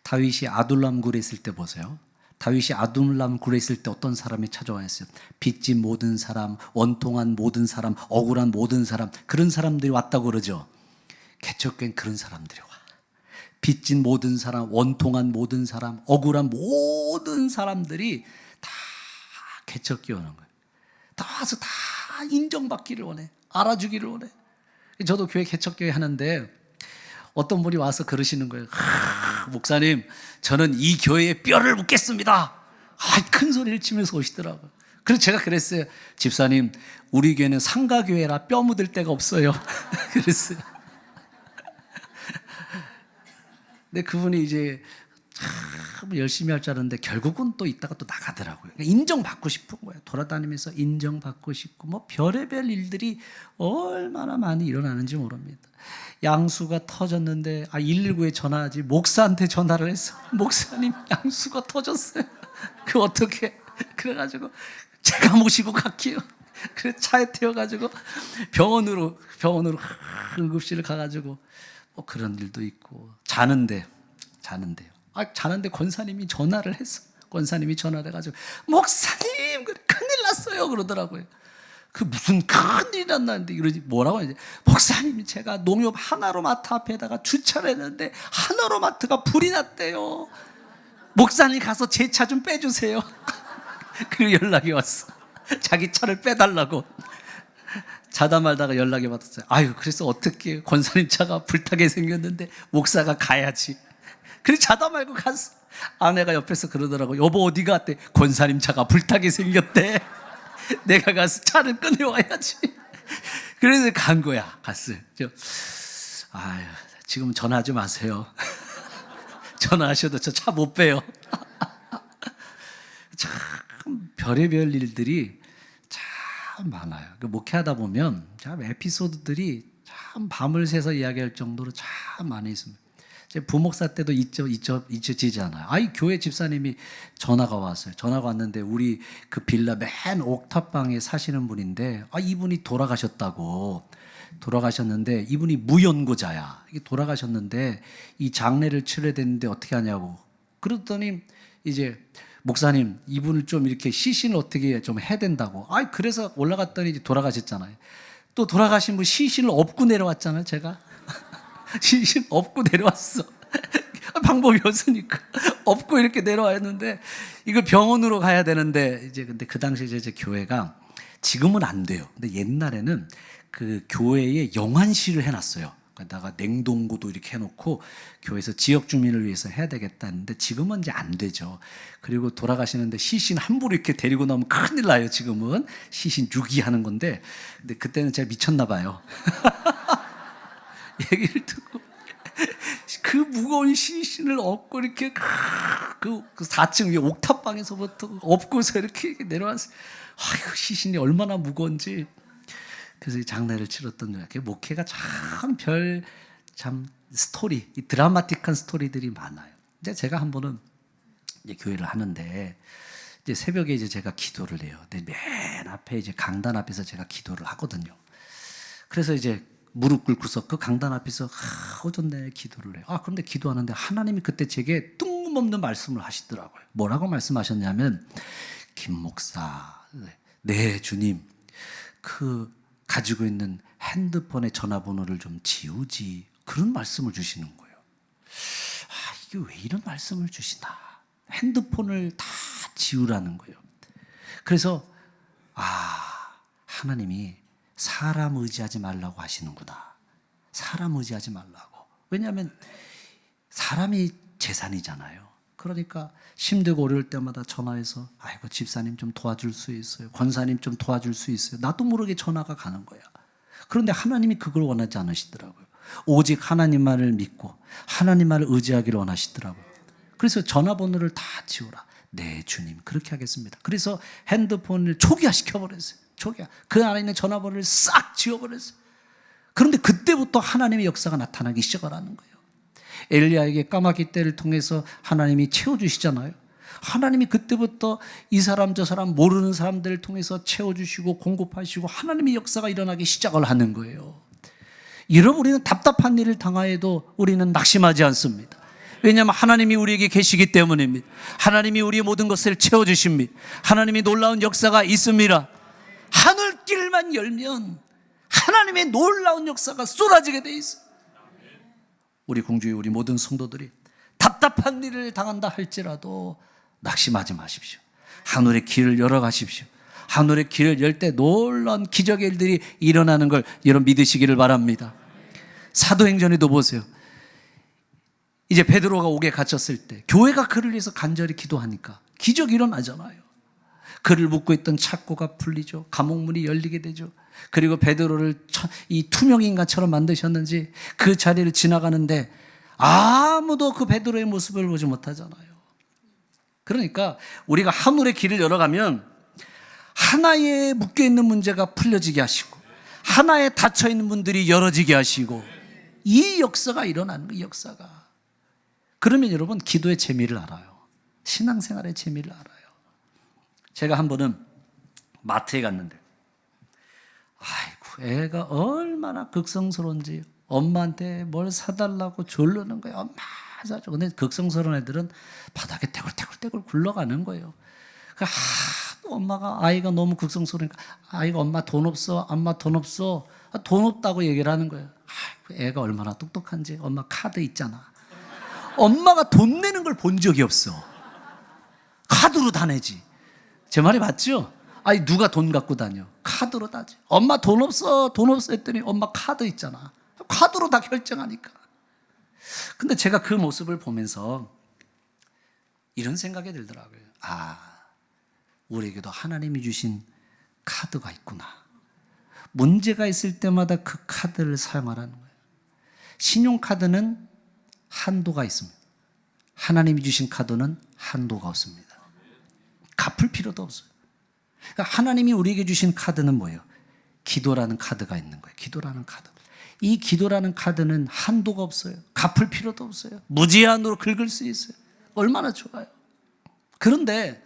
다윗이 아둘람 굴에 있을 때 보세요. 다윗이 아둘람 굴에 있을 때 어떤 사람이 찾아와 있어요. 빚진 모든 사람, 원통한 모든 사람, 억울한 모든 사람, 그런 사람들이 왔다고 그러죠. 개척교회는 그런 사람들이 와. 빚진 모든 사람, 원통한 모든 사람, 억울한 모든 사람들이 다 개척교회 오는 거예요. 다 와서 다 인정받기를 원해. 알아주기를 원해. 저도 교회 개척교회 하는데 어떤 분이 와서 그러시는 거예요. 목사님, 저는 이 교회에 뼈를 묻겠습니다. 큰 소리를 치면서 오시더라고요. 그래서 제가 그랬어요. 집사님, 우리 교회는 상가교회라 뼈 묻을 데가 없어요. 그랬어요. 근데 그분이 이제 참 열심히 할 줄 알았는데 결국은 또 있다가 또 나가더라고요. 인정받고 싶은 거예요. 돌아다니면서 인정받고 싶고 뭐 별의별 일들이 얼마나 많이 일어나는지 모릅니다. 양수가 터졌는데 119에 전화하지 목사한테 전화를 했어. 목사님, 양수가 터졌어요. 그 어떻게? 그래가지고 제가 모시고 갈게요. 그래 차에 태워가지고 병원으로 응급실을 가가지고 뭐 그런 일도 있고 자는데요. 자는데 권사님이 전화를 했어. 권사님이 전화를 해가지고 목사님 큰일 났어요 그러더라고요. 그 무슨 큰일이 났나는데 이러지 뭐라고 하지? 목사님, 제가 농협 하나로마트 앞에다가 주차를 했는데 하나로마트가 불이 났대요. 목사님 가서 제 차 좀 빼주세요. 그리고 연락이 왔어. 자기 차를 빼달라고. 자다 말다가 연락이 받았어요. 그래서 어떻게 권사님 차가 불타게 생겼는데 목사가 가야지. 그래서 자다 말고 갔어. 아내가 옆에서 그러더라고. 여보 어디 갔대? 권사님 차가 불타게 생겼대. 내가 가서 차를 꺼내와야지. 그래서 간 거야. 갔어요. 지금 전화하지 마세요. 전화하셔도 저 차 못 빼요. 참 별의별 일들이 참 많아요. 목회하다 보면 참 에피소드들이 참 밤을 새서 이야기할 정도로 참 많이 있습니다. 제 부목사 때도 잊혀지지 않아요. 교회 집사님이 전화가 왔어요. 전화가 왔는데 우리 그 빌라 맨 옥탑방에 사시는 분인데 이분이 돌아가셨는데 이분이 무연고자야. 돌아가셨는데 이 장례를 치러야 되는데 어떻게 하냐고. 그랬더니 이제 목사님, 이분을 좀 이렇게 시신을 어떻게 좀 해야 된다고. 그래서 올라갔더니 이제 돌아가셨잖아요. 또 돌아가신 분 시신을 업고 내려왔잖아요, 제가. 시신 업고 내려왔어. 방법이 없으니까 업고 이렇게 내려왔는데 이걸 병원으로 가야 되는데 이제 근데 그 당시에 제 교회가 지금은 안 돼요. 근데 옛날에는 그 교회에 영안실을 해놨어요. 거기다가 냉동고도 이렇게 해놓고 교회에서 지역 주민을 위해서 해야 되겠다 했는데 지금은 이제 안 되죠. 그리고 돌아가시는데 시신 함부로 이렇게 데리고 나오면 큰일 나요. 지금은 시신 유기하는 건데 근데 그때는 제가 미쳤나 봐요. 얘기를 듣고 그 무거운 시신을 업고 이렇게 그 4층 위에 옥탑방에서부터 업고서 이렇게 내려왔어요. 아이고 시신이 얼마나 무거운지. 그래서 이 장례를 치렀던 게 목회가 참 스토리, 이 드라마틱한 스토리들이 많아요. 근데 제가 한 번은 이제 교회를 하는데 이제 새벽에 이제 제가 기도를 해요. 근데 맨 앞에 이제 강단 앞에서 제가 기도를 하거든요. 그래서 이제 무릎 꿇고서 그 강단 앞에서 오전내 기도를 해요. 그런데 기도하는데 하나님이 그때 제게 뜬금없는 말씀을 하시더라고요. 뭐라고 말씀하셨냐면 김 목사, 네 주님, 그 가지고 있는 핸드폰의 전화번호를 좀 지우지, 그런 말씀을 주시는 거예요. 이게 왜 이런 말씀을 주시나. 핸드폰을 다 지우라는 거예요. 그래서 하나님이 사람 의지하지 말라고 하시는구나. 사람 의지하지 말라고. 왜냐하면 사람이 재산이잖아요. 그러니까 힘들고 어려울 때마다 전화해서 아이고 집사님 좀 도와줄 수 있어요, 권사님 좀 도와줄 수 있어요, 나도 모르게 전화가 가는 거야. 그런데 하나님이 그걸 원하지 않으시더라고요. 오직 하나님만을 믿고 하나님만을 의지하기를 원하시더라고요. 그래서 전화번호를 다 지우라. 네 주님 그렇게 하겠습니다. 그래서 핸드폰을 초기화시켜버렸어요. 초기화. 그 안에 있는 전화번호를 싹 지워버렸어요. 그런데 그때부터 하나님의 역사가 나타나기 시작하라는 거예요. 엘리야에게 까마귀 떼를 통해서 하나님이 채워주시잖아요. 하나님이 그때부터 이 사람 저 사람 모르는 사람들을 통해서 채워주시고 공급하시고 하나님의 역사가 일어나기 시작을 하는 거예요. 여러분 우리는 답답한 일을 당하여도 우리는 낙심하지 않습니다. 왜냐하면 하나님이 우리에게 계시기 때문입니다. 하나님이 우리의 모든 것을 채워주십니다. 하나님이 놀라운 역사가 있습니다. 하늘길만 열면 하나님의 놀라운 역사가 쏟아지게 돼 있어요. 우리 공주의 우리 모든 성도들이 답답한 일을 당한다 할지라도 낙심하지 마십시오. 하늘의 길을 열어가십시오. 하늘의 길을 열 때 놀라운 기적의 일들이 일어나는 걸 여러분 믿으시기를 바랍니다. 사도행전에도 보세요. 이제 베드로가 옥에 갇혔을 때 교회가 그를 위해서 간절히 기도하니까 기적이 일어나잖아요. 그를 묶고 있던 착고가 풀리죠. 감옥문이 열리게 되죠. 그리고 베드로를 이 투명 인간처럼 만드셨는지 그 자리를 지나가는데 아무도 그 베드로의 모습을 보지 못하잖아요. 그러니까 우리가 하늘의 길을 열어가면 하나에 묶여있는 문제가 풀려지게 하시고 하나에 닫혀있는 분들이 열어지게 하시고 이 역사가 일어나는 거예요. 이 역사가. 그러면 여러분 기도의 재미를 알아요. 신앙생활의 재미를 알아요. 제가 한 번은 마트에 갔는데 아이고 애가 얼마나 극성스러운지 엄마한테 뭘 사달라고 졸르는 거예요. 엄마 사줘. 근데 극성스러운 애들은 바닥에 떼굴떼굴 굴러가는 거예요. 엄마가 아이가 너무 극성스러우니까 아이가 엄마 돈 없어, 엄마 돈 없어. 돈 없다고 얘기를 하는 거예요. 아이고 애가 얼마나 똑똑한지. 엄마 카드 있잖아. 엄마가 돈 내는 걸 본 적이 없어. 카드로 다 내지. 제 말이 맞죠? 아니 누가 돈 갖고 다녀? 카드로 다지. 엄마 돈 없어 했더니 엄마 카드 있잖아. 카드로 다 결정하니까. 근데 제가 그 모습을 보면서 이런 생각이 들더라고요. 우리에게도 하나님이 주신 카드가 있구나. 문제가 있을 때마다 그 카드를 사용하라는 거예요. 신용카드는 한도가 있습니다. 하나님이 주신 카드는 한도가 없습니다. 갚을 필요도 없어요. 그러니까 하나님이 우리에게 주신 카드는 뭐예요? 기도라는 카드가 있는 거예요. 기도라는 카드. 이 기도라는 카드는 한도가 없어요. 갚을 필요도 없어요. 무제한으로 긁을 수 있어요. 얼마나 좋아요. 그런데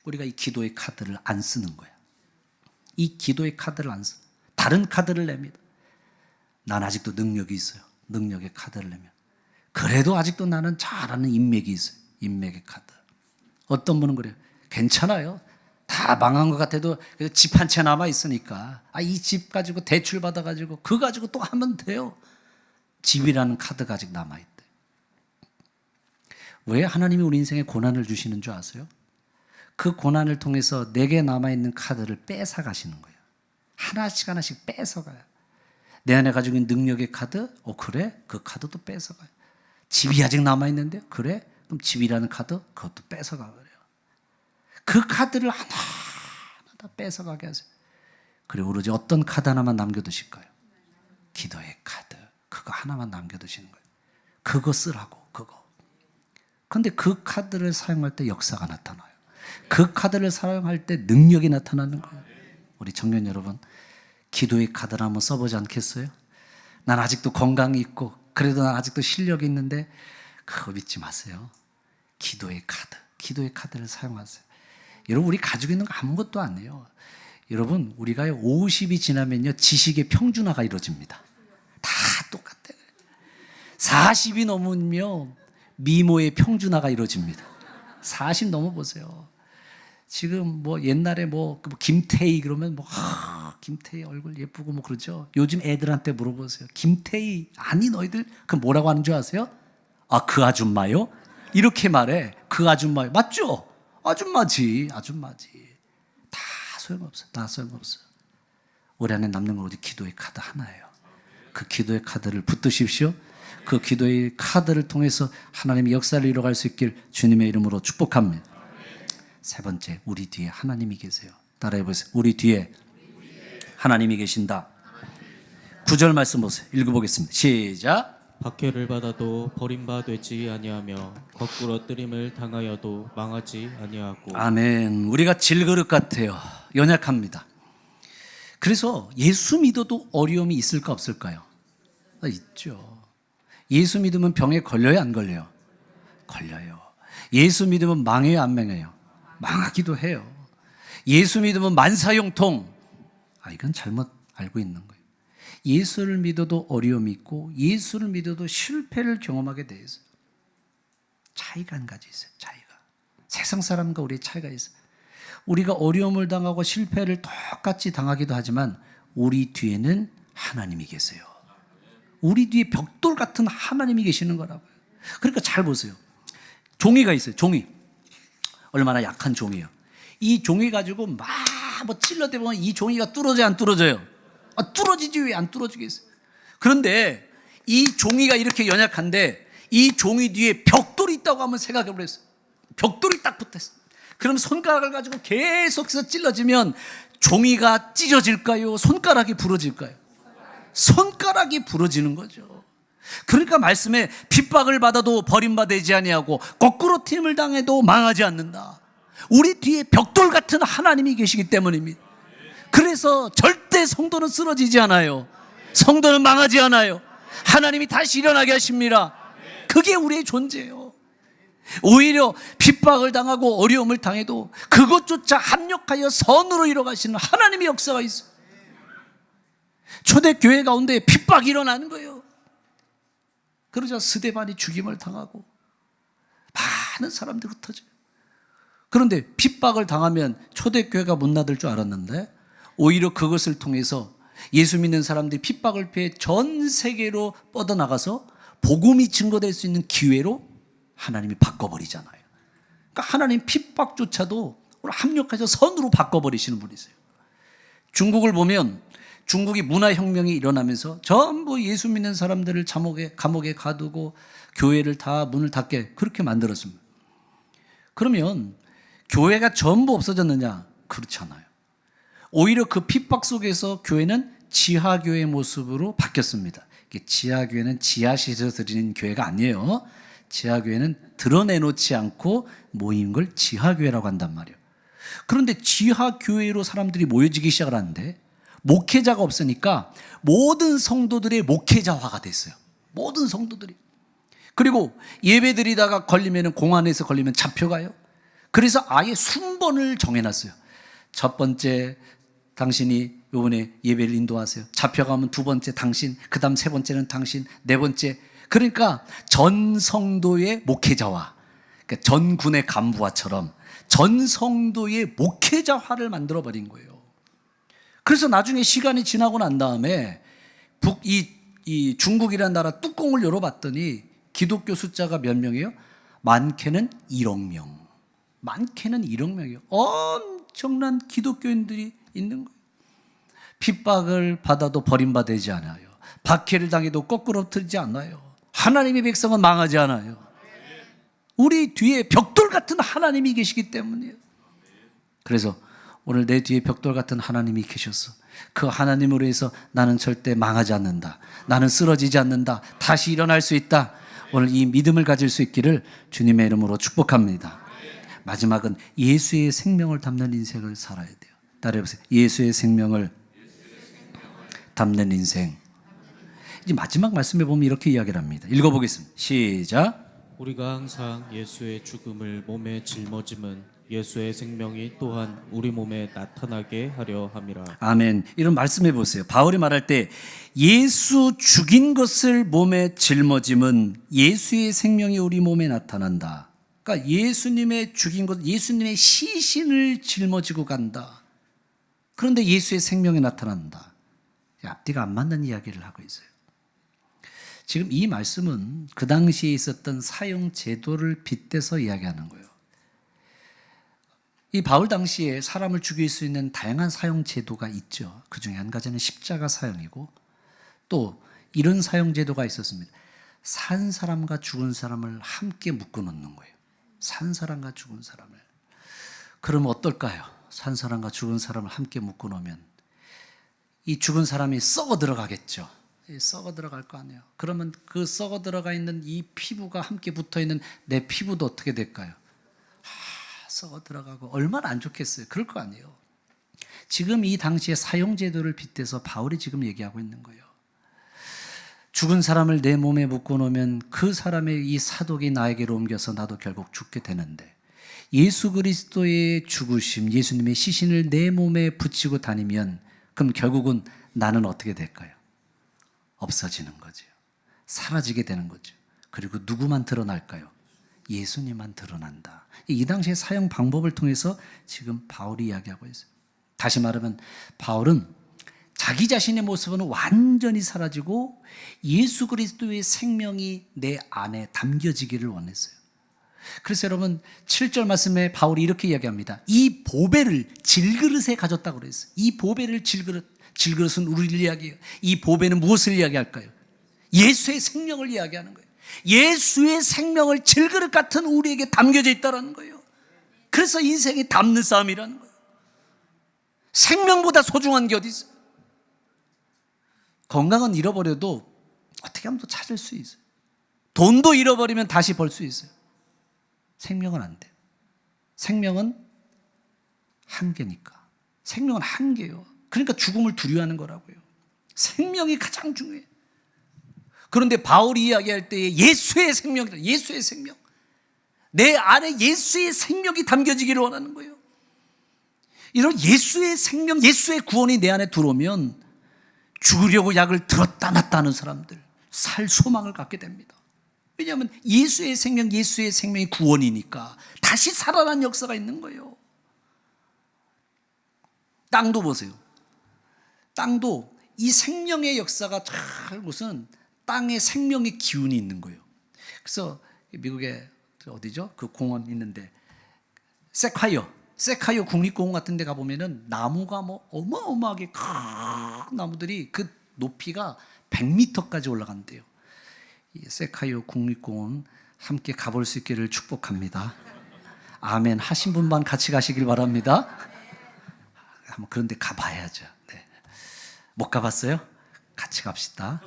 우리가 이 기도의 카드를 안 쓰는 거예요. 이 기도의 카드를 안 써. 다른 카드를 냅니다. 난 아직도 능력이 있어요. 능력의 카드를 내면. 그래도 아직도 나는 잘하는 인맥이 있어요. 인맥의 카드. 어떤 분은 그래요. 괜찮아요. 다 망한 것 같아도 집 한 채 남아 있으니까 이 집 가지고 대출 받아가지고 그거 가지고 또 하면 돼요. 집이라는 카드가 아직 남아있대. 왜 하나님이 우리 인생에 고난을 주시는 줄 아세요? 그 고난을 통해서 내게 남아있는 카드를 뺏어 가시는 거예요. 하나씩 하나씩 뺏어가요. 내 안에 가지고 있는 능력의 카드? 그래? 그 카드도 뺏어가요. 집이 아직 남아있는데? 그래? 그럼 집이라는 카드? 그것도 뺏어가버려요. 그 카드를 하나하나 다 뺏어가게 하세요. 그리고 오로지 어떤 카드 하나만 남겨두실까요? 기도의 카드. 그거 하나만 남겨두시는 거예요. 그거 쓰라고, 그거. 그런데 그 카드를 사용할 때 역사가 나타나요. 그 카드를 사용할 때 능력이 나타나는 거예요. 우리 청년 여러분, 기도의 카드를 한번 써보지 않겠어요? 난 아직도 건강이 있고 그래도 난 아직도 실력이 있는데 그거 믿지 마세요. 기도의 카드를 사용하세요. 여러분, 우리 가지고 있는 거 아무것도 아니에요. 여러분, 우리가 50이 지나면요 지식의 평준화가 이루어집니다. 다 똑같아요. 40이 넘으면 미모의 평준화가 이루어집니다. 40 넘어보세요. 지금 옛날에 김태희 그러면 김태희 얼굴 예쁘고 그러죠. 요즘 애들한테 물어보세요. 김태희 아니 너희들 그 뭐라고 하는 줄 아세요? 그 아줌마요? 이렇게 말해. 그 아줌마요. 맞죠? 아줌마지. 다 소용없어. 우리 안에 남는 건 오직 기도의 카드 하나예요. 그 기도의 카드를 붙드십시오. 그 기도의 카드를 통해서 하나님의 역사를 이뤄갈 수 있길 주님의 이름으로 축복합니다. 세 번째, 우리 뒤에 하나님이 계세요. 따라해 보세요. 우리 뒤에 하나님이 계신다. 9절 말씀 보세요. 읽어보겠습니다. 시작. 박해를 받아도 버림받지 아니하며 거꾸로 뜨림을 당하여도 망하지 아니하고. 아멘. 우리가 질그릇 같아요. 연약합니다. 그래서 예수 믿어도 어려움이 있을까 없을까요? 있죠. 예수 믿으면 병에 걸려요, 안 걸려요? 걸려요. 예수 믿으면 망해요, 안 망해요? 망하기도 해요. 예수 믿으면 만사형통. 이건 잘못 알고 있는 거예요. 예수를 믿어도 어려움이 있고 예수를 믿어도 실패를 경험하게 돼 있어요. 차이가 한 가지 있어요. 차이가. 세상 사람과 우리의 차이가 있어요. 우리가 어려움을 당하고 실패를 똑같이 당하기도 하지만 우리 뒤에는 하나님이 계세요. 우리 뒤에 벽돌 같은 하나님이 계시는 거라고요. 그러니까 잘 보세요. 종이가 있어요. 종이. 얼마나 약한 종이에요. 이 종이 가지고 막 찔러대보면 이 종이가 뚫어져요, 안 뚫어져요? 뚫어지지. 왜 안 뚫어지겠어요? 그런데 이 종이가 이렇게 연약한데 이 종이 뒤에 벽돌이 있다고 한번 생각해 보랬어요. 벽돌이 딱 붙어있어요. 그럼 손가락을 가지고 계속해서 찔러지면 종이가 찢어질까요? 손가락이 부러질까요? 손가락이 부러지는 거죠. 그러니까 말씀에 핍박을 받아도 버림받지 아니하고 거꾸로 튀임을 당해도 망하지 않는다. 우리 뒤에 벽돌 같은 하나님이 계시기 때문입니다. 그래서 절대 성도는 쓰러지지 않아요. 성도는 망하지 않아요. 하나님이 다시 일어나게 하십니다. 그게 우리의 존재예요. 오히려 핍박을 당하고 어려움을 당해도 그것조차 합력하여 선으로 이뤄가시는 하나님의 역사가 있어요. 초대교회 가운데 핍박이 일어나는 거예요. 그러자 스데반이 죽임을 당하고 많은 사람들이 흩어져요. 그런데 핍박을 당하면 초대교회가 못 닫을 줄 알았는데 오히려 그것을 통해서 예수 믿는 사람들이 핍박을 피해 전 세계로 뻗어나가서 복음이 증거될 수 있는 기회로 하나님이 바꿔버리잖아요. 그러니까 하나님 핍박조차도 합력해서 선으로 바꿔버리시는 분이세요. 중국을 보면 중국이 문화혁명이 일어나면서 전부 예수 믿는 사람들을 감옥에 가두고 교회를 다 문을 닫게 그렇게 만들었습니다. 그러면 교회가 전부 없어졌느냐? 그렇지 않아요. 오히려 그 핍박 속에서 교회는 지하교회의 모습으로 바뀌었습니다. 지하교회는 지하실에서 드리는 교회가 아니에요. 지하교회는 드러내놓지 않고 모이는 걸 지하교회라고 한단 말이에요. 그런데 지하교회로 사람들이 모여지기 시작을 하는데 목회자가 없으니까 모든 성도들의 목회자화가 됐어요. 모든 성도들이. 그리고 예배 드리다가 걸리면 공안에서 걸리면 잡혀가요. 그래서 아예 순번을 정해놨어요. 첫 번째 당신이 이번에 예배를 인도하세요. 잡혀가면 두 번째 당신, 그 다음 세 번째는 당신, 네 번째. 그러니까 전 성도의 목회자와 그러니까 전군의 간부와처럼 전 성도의 목회자화를 만들어버린 거예요. 그래서 나중에 시간이 지나고 난 다음에 이 중국이라는 나라 뚜껑을 열어봤더니 기독교 숫자가 몇 명이에요? 많게는 1억 명. 많게는 1억 명이에요. 엄청난 기독교인들이 있는 거예요. 핍박을 받아도 버림받지 않아요. 박해를 당해도 거꾸로 틀지 않아요. 하나님의 백성은 망하지 않아요. 우리 뒤에 벽돌 같은 하나님이 계시기 때문이에요. 그래서 오늘 내 뒤에 벽돌 같은 하나님이 계셔서 그 하나님으로 해서 나는 절대 망하지 않는다. 나는 쓰러지지 않는다. 다시 일어날 수 있다. 오늘 이 믿음을 가질 수 있기를 주님의 이름으로 축복합니다. 마지막은 예수의 생명을 담는 인생을 살아야 돼요. 따라해보세요. 예수의 생명을 담는 인생. 이제 마지막 말씀에 보면 이렇게 이야기를 합니다. 읽어보겠습니다. 시작. 우리가 항상 예수의 죽음을 몸에 짊어짐은 예수의 생명이 또한 우리 몸에 나타나게 하려 함이라. 아멘. 이런 말씀해 보세요. 바울이 말할 때 예수 죽인 것을 몸에 짊어짐은 예수의 생명이 우리 몸에 나타난다. 그러니까 예수님의 죽인 것, 예수님의 시신을 짊어지고 간다. 그런데 예수의 생명이 나타난다. 앞뒤가 안 맞는 이야기를 하고 있어요. 지금 이 말씀은 그 당시에 있었던 사형 제도를 빗대서 이야기하는 거예요. 이 바울 당시에 사람을 죽일 수 있는 다양한 사형 제도가 있죠. 그 중에 한 가지는 십자가 사형이고 또 이런 사형 제도가 있었습니다. 산 사람과 죽은 사람을 함께 묶어 놓는 거예요. 산 사람과 죽은 사람을. 그러면 어떨까요? 산 사람과 죽은 사람을 함께 묶어 놓으면 이 죽은 사람이 썩어 들어가겠죠. 썩어 들어갈 거 아니에요. 그러면 그 썩어 들어가 있는 이 피부가 함께 붙어 있는 내 피부도 어떻게 될까요? 썩어 들어가고 얼마나 안 좋겠어요. 그럴 거 아니에요. 지금 이 당시의 사형제도를 빗대서 바울이 지금 얘기하고 있는 거예요. 죽은 사람을 내 몸에 묶어놓으면 그 사람의 이 사독이 나에게로 옮겨서 나도 결국 죽게 되는데 예수 그리스도의 죽으심, 예수님의 시신을 내 몸에 붙이고 다니면 그럼 결국은 나는 어떻게 될까요? 없어지는 거죠. 사라지게 되는 거죠. 그리고 누구만 드러날까요? 예수님만 드러난다. 이 당시의 사형 방법을 통해서 지금 바울이 이야기하고 있어요. 다시 말하면 바울은 자기 자신의 모습은 완전히 사라지고 예수 그리스도의 생명이 내 안에 담겨지기를 원했어요. 그래서 여러분 7절 말씀에 바울이 이렇게 이야기합니다. 이 보배를 질그릇에 가졌다고 그랬어요. 이 보배를 질그릇은 우리를 이야기해요. 이 보배는 무엇을 이야기할까요? 예수의 생명을 이야기하는 거예요. 예수의 생명을 질그릇 같은 우리에게 담겨져 있다는 거예요. 그래서 인생이 담는 싸움이라는 거예요. 생명보다 소중한 게 어디 있어요? 건강은 잃어버려도 어떻게 하면 또 찾을 수 있어요. 돈도 잃어버리면 다시 벌 수 있어요. 생명은 안 돼요. 생명은 한계니까. 생명은 한계예요. 그러니까 죽음을 두려워하는 거라고요. 생명이 가장 중요해요. 그런데 바울이 이야기할 때에 예수의 생명이다. 예수의 생명. 내 안에 예수의 생명이 담겨지기를 원하는 거예요. 이런 예수의 생명, 예수의 구원이 내 안에 들어오면 죽으려고 약을 들었다 놨다 하는 사람들 살 소망을 갖게 됩니다. 왜냐하면 예수의 생명, 예수의 생명이 구원이니까 다시 살아난 역사가 있는 거예요. 땅도 보세요. 땅도 이 생명의 역사가 잘 무슨 땅에 생명의 기운이 있는 거예요. 그래서 미국에 어디죠? 그 공원 있는데 세콰이어 국립공원 같은 데 가보면은 나무가 뭐 어마어마하게 큰 나무들이 그 높이가 100m까지 올라간대요. 이 세콰이어 국립공원 함께 가볼 수 있기를 축복합니다. 아멘 하신 분만 같이 가시길 바랍니다. 한번 그런 데 가봐야죠. 네. 못 가봤어요? 같이 갑시다.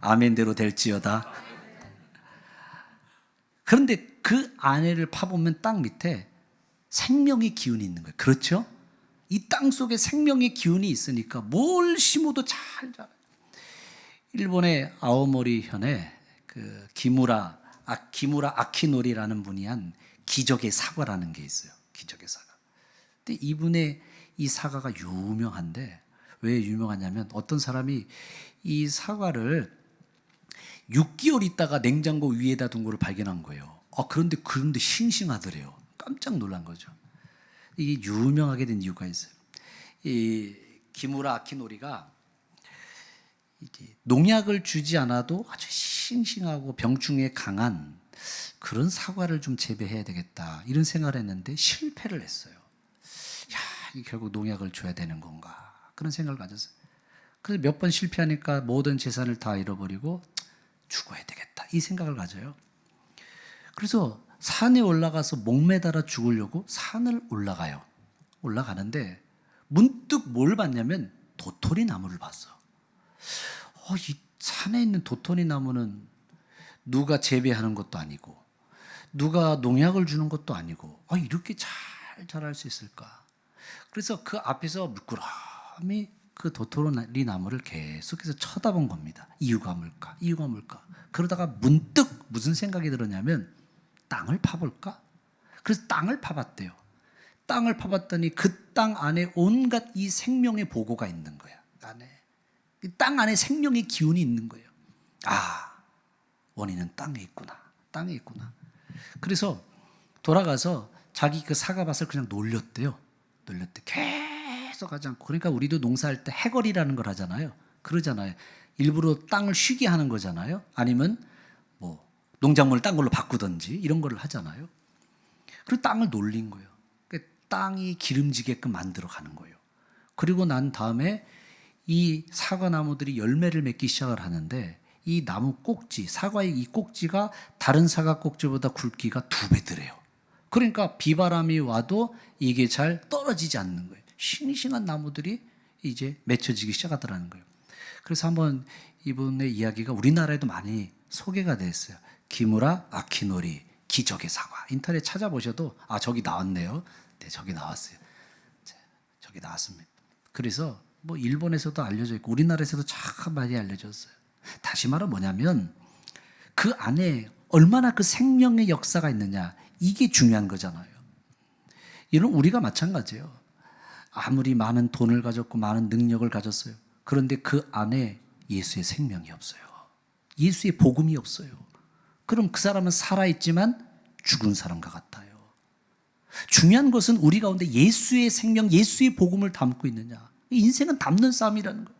아멘대로 될지어다. 그런데 그 안에를 파보면 땅 밑에 생명의 기운이 있는 거예요. 그렇죠? 이 땅 속에 생명의 기운이 있으니까 뭘 심어도 잘 자라요. 일본의 아오모리 현에 그 기무라 아키노리라는 분이 한 기적의 사과라는 게 있어요. 기적의 사과. 근데 이분의 이 사과가 유명한데 왜 유명하냐면 어떤 사람이 이 사과를 6개월 있다가 냉장고 위에다 둔 거를 발견한 거예요. 그런데 싱싱하더래요. 깜짝 놀란 거죠. 이게 유명하게 된 이유가 있어요. 이 기무라 아키노리가 이게 농약을 주지 않아도 아주 싱싱하고 병충해에 강한 그런 사과를 좀 재배해야 되겠다 이런 생각을 했는데 실패를 했어요. 야, 이게 결국 농약을 줘야 되는 건가 그런 생각을 가졌어요. 그래서 몇 번 실패하니까 모든 재산을 다 잃어버리고 죽어야 되겠다 이 생각을 가져요. 그래서 산에 올라가서 목매달아 죽으려고 산을 올라가요. 올라가는데 문득 뭘 봤냐면 도토리 나무를 봤어. 이 산에 있는 도토리 나무는 누가 재배하는 것도 아니고 누가 농약을 주는 것도 아니고 이렇게 잘 자랄 수 있을까? 그래서 그 앞에서 물끄러미 그 도토리 나무를 계속해서 쳐다본 겁니다. 이유가 뭘까? 이유가 뭘까? 그러다가 문득 무슨 생각이 들었냐면 땅을 파볼까? 그래서 땅을 파봤대요. 땅을 파봤더니 그 땅 안에 온갖 이 생명의 보고가 있는 거야. 땅 안에 생명의 기운이 있는 거예요. 원인은 땅에 있구나. 땅에 있구나. 그래서 돌아가서 자기 그 사과밭을 그냥 놀렸대요. 놀렸대. 계속 하지 않고. 그러니까 우리도 농사할 때 해거리라는 걸 하잖아요. 그러잖아요. 일부러 땅을 쉬게 하는 거잖아요. 아니면 뭐 농작물을 딴 걸로 바꾸든지 이런 거를 하잖아요. 그리고 땅을 놀린 거예요. 그러니까 땅이 기름지게끔 만들어 가는 거예요. 그리고 난 다음에 이 사과나무들이 열매를 맺기 시작을 하는데 이 나무 꼭지, 사과의 이 꼭지가 다른 사과 꼭지보다 굵기가 2배더래요. 그러니까 비바람이 와도 이게 잘 떨어지지 않는 거예요. 싱싱한 나무들이 이제 맺혀지기 시작하더라는 거예요. 그래서 한번 이분의 이야기가 우리나라에도 많이 소개가 됐어요. 기무라 아키노리 기적의 사과. 인터넷 찾아보셔도 저기 나왔네요. 네, 저기 나왔어요. 저기 나왔습니다. 그래서 뭐 일본에서도 알려져 있고 우리나라에서도 참 많이 알려졌어요. 다시 말하면 뭐냐면 그 안에 얼마나 그 생명의 역사가 있느냐 이게 중요한 거잖아요. 이런 우리가 마찬가지예요. 아무리 많은 돈을 가졌고 많은 능력을 가졌어요. 그런데 그 안에 예수의 생명이 없어요. 예수의 복음이 없어요. 그럼 그 사람은 살아있지만 죽은 사람과 같아요. 중요한 것은 우리 가운데 예수의 생명, 예수의 복음을 담고 있느냐. 인생은 담는 싸움이라는 거예요.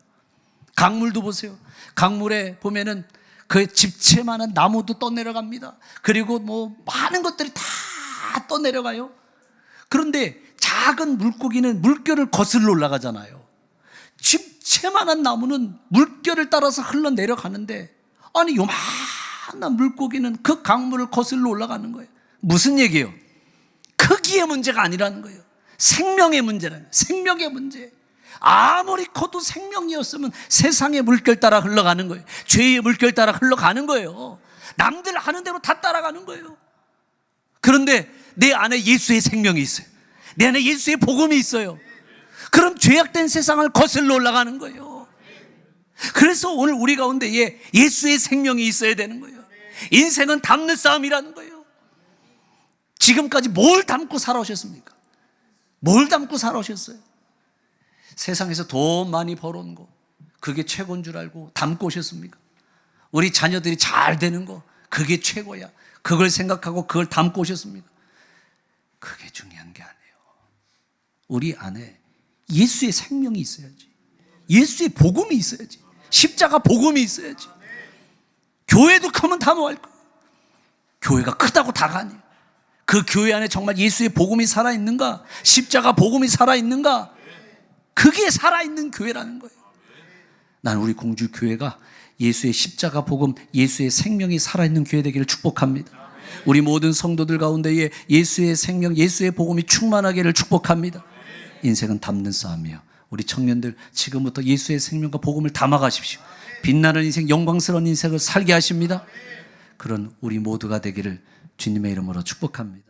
강물도 보세요. 강물에 보면은 그 집채만한 나무도 떠내려갑니다. 그리고 뭐 많은 것들이 다 떠내려가요. 그런데 작은 물고기는 물결을 거슬러 올라가잖아요. 집채만한 나무는 물결을 따라서 흘러내려가는데 아니 요만한 물고기는 그 강물을 거슬러 올라가는 거예요. 무슨 얘기예요? 크기의 문제가 아니라는 거예요. 생명의 문제라는 거예요. 생명의 문제. 아무리 커도 생명이었으면 세상의 물결 따라 흘러가는 거예요. 죄의 물결 따라 흘러가는 거예요. 남들 하는 대로 다 따라가는 거예요. 그런데 내 안에 예수의 생명이 있어요. 내 안에 예수의 복음이 있어요. 그럼 죄악된 세상을 거슬러 올라가는 거예요. 그래서 오늘 우리 가운데 예수의 생명이 있어야 되는 거예요. 인생은 담는 싸움이라는 거예요. 지금까지 뭘 담고 살아오셨습니까? 뭘 담고 살아오셨어요? 세상에서 돈 많이 벌어온 거 그게 최고인 줄 알고 담고 오셨습니까? 우리 자녀들이 잘 되는 거 그게 최고야. 그걸 생각하고 그걸 담고 오셨습니까? 그게 중요한 게 아니에요. 우리 안에 예수의 생명이 있어야지. 예수의 복음이 있어야지. 십자가 복음이 있어야지. 교회도 크면 다 뭐 할 거야. 교회가 크다고 다가 아니에요. 그 교회 안에 정말 예수의 복음이 살아있는가? 십자가 복음이 살아있는가? 그게 살아있는 교회라는 거예요. 나는 우리 공주교회가 예수의 십자가 복음, 예수의 생명이 살아있는 교회 되기를 축복합니다. 우리 모든 성도들 가운데에 예수의 생명, 예수의 복음이 충만하기를 축복합니다. 인생은 담는 싸움이에요. 우리 청년들 지금부터 예수의 생명과 복음을 담아가십시오. 빛나는 인생, 영광스러운 인생을 살게 하십니다. 그런 우리 모두가 되기를 주님의 이름으로 축복합니다.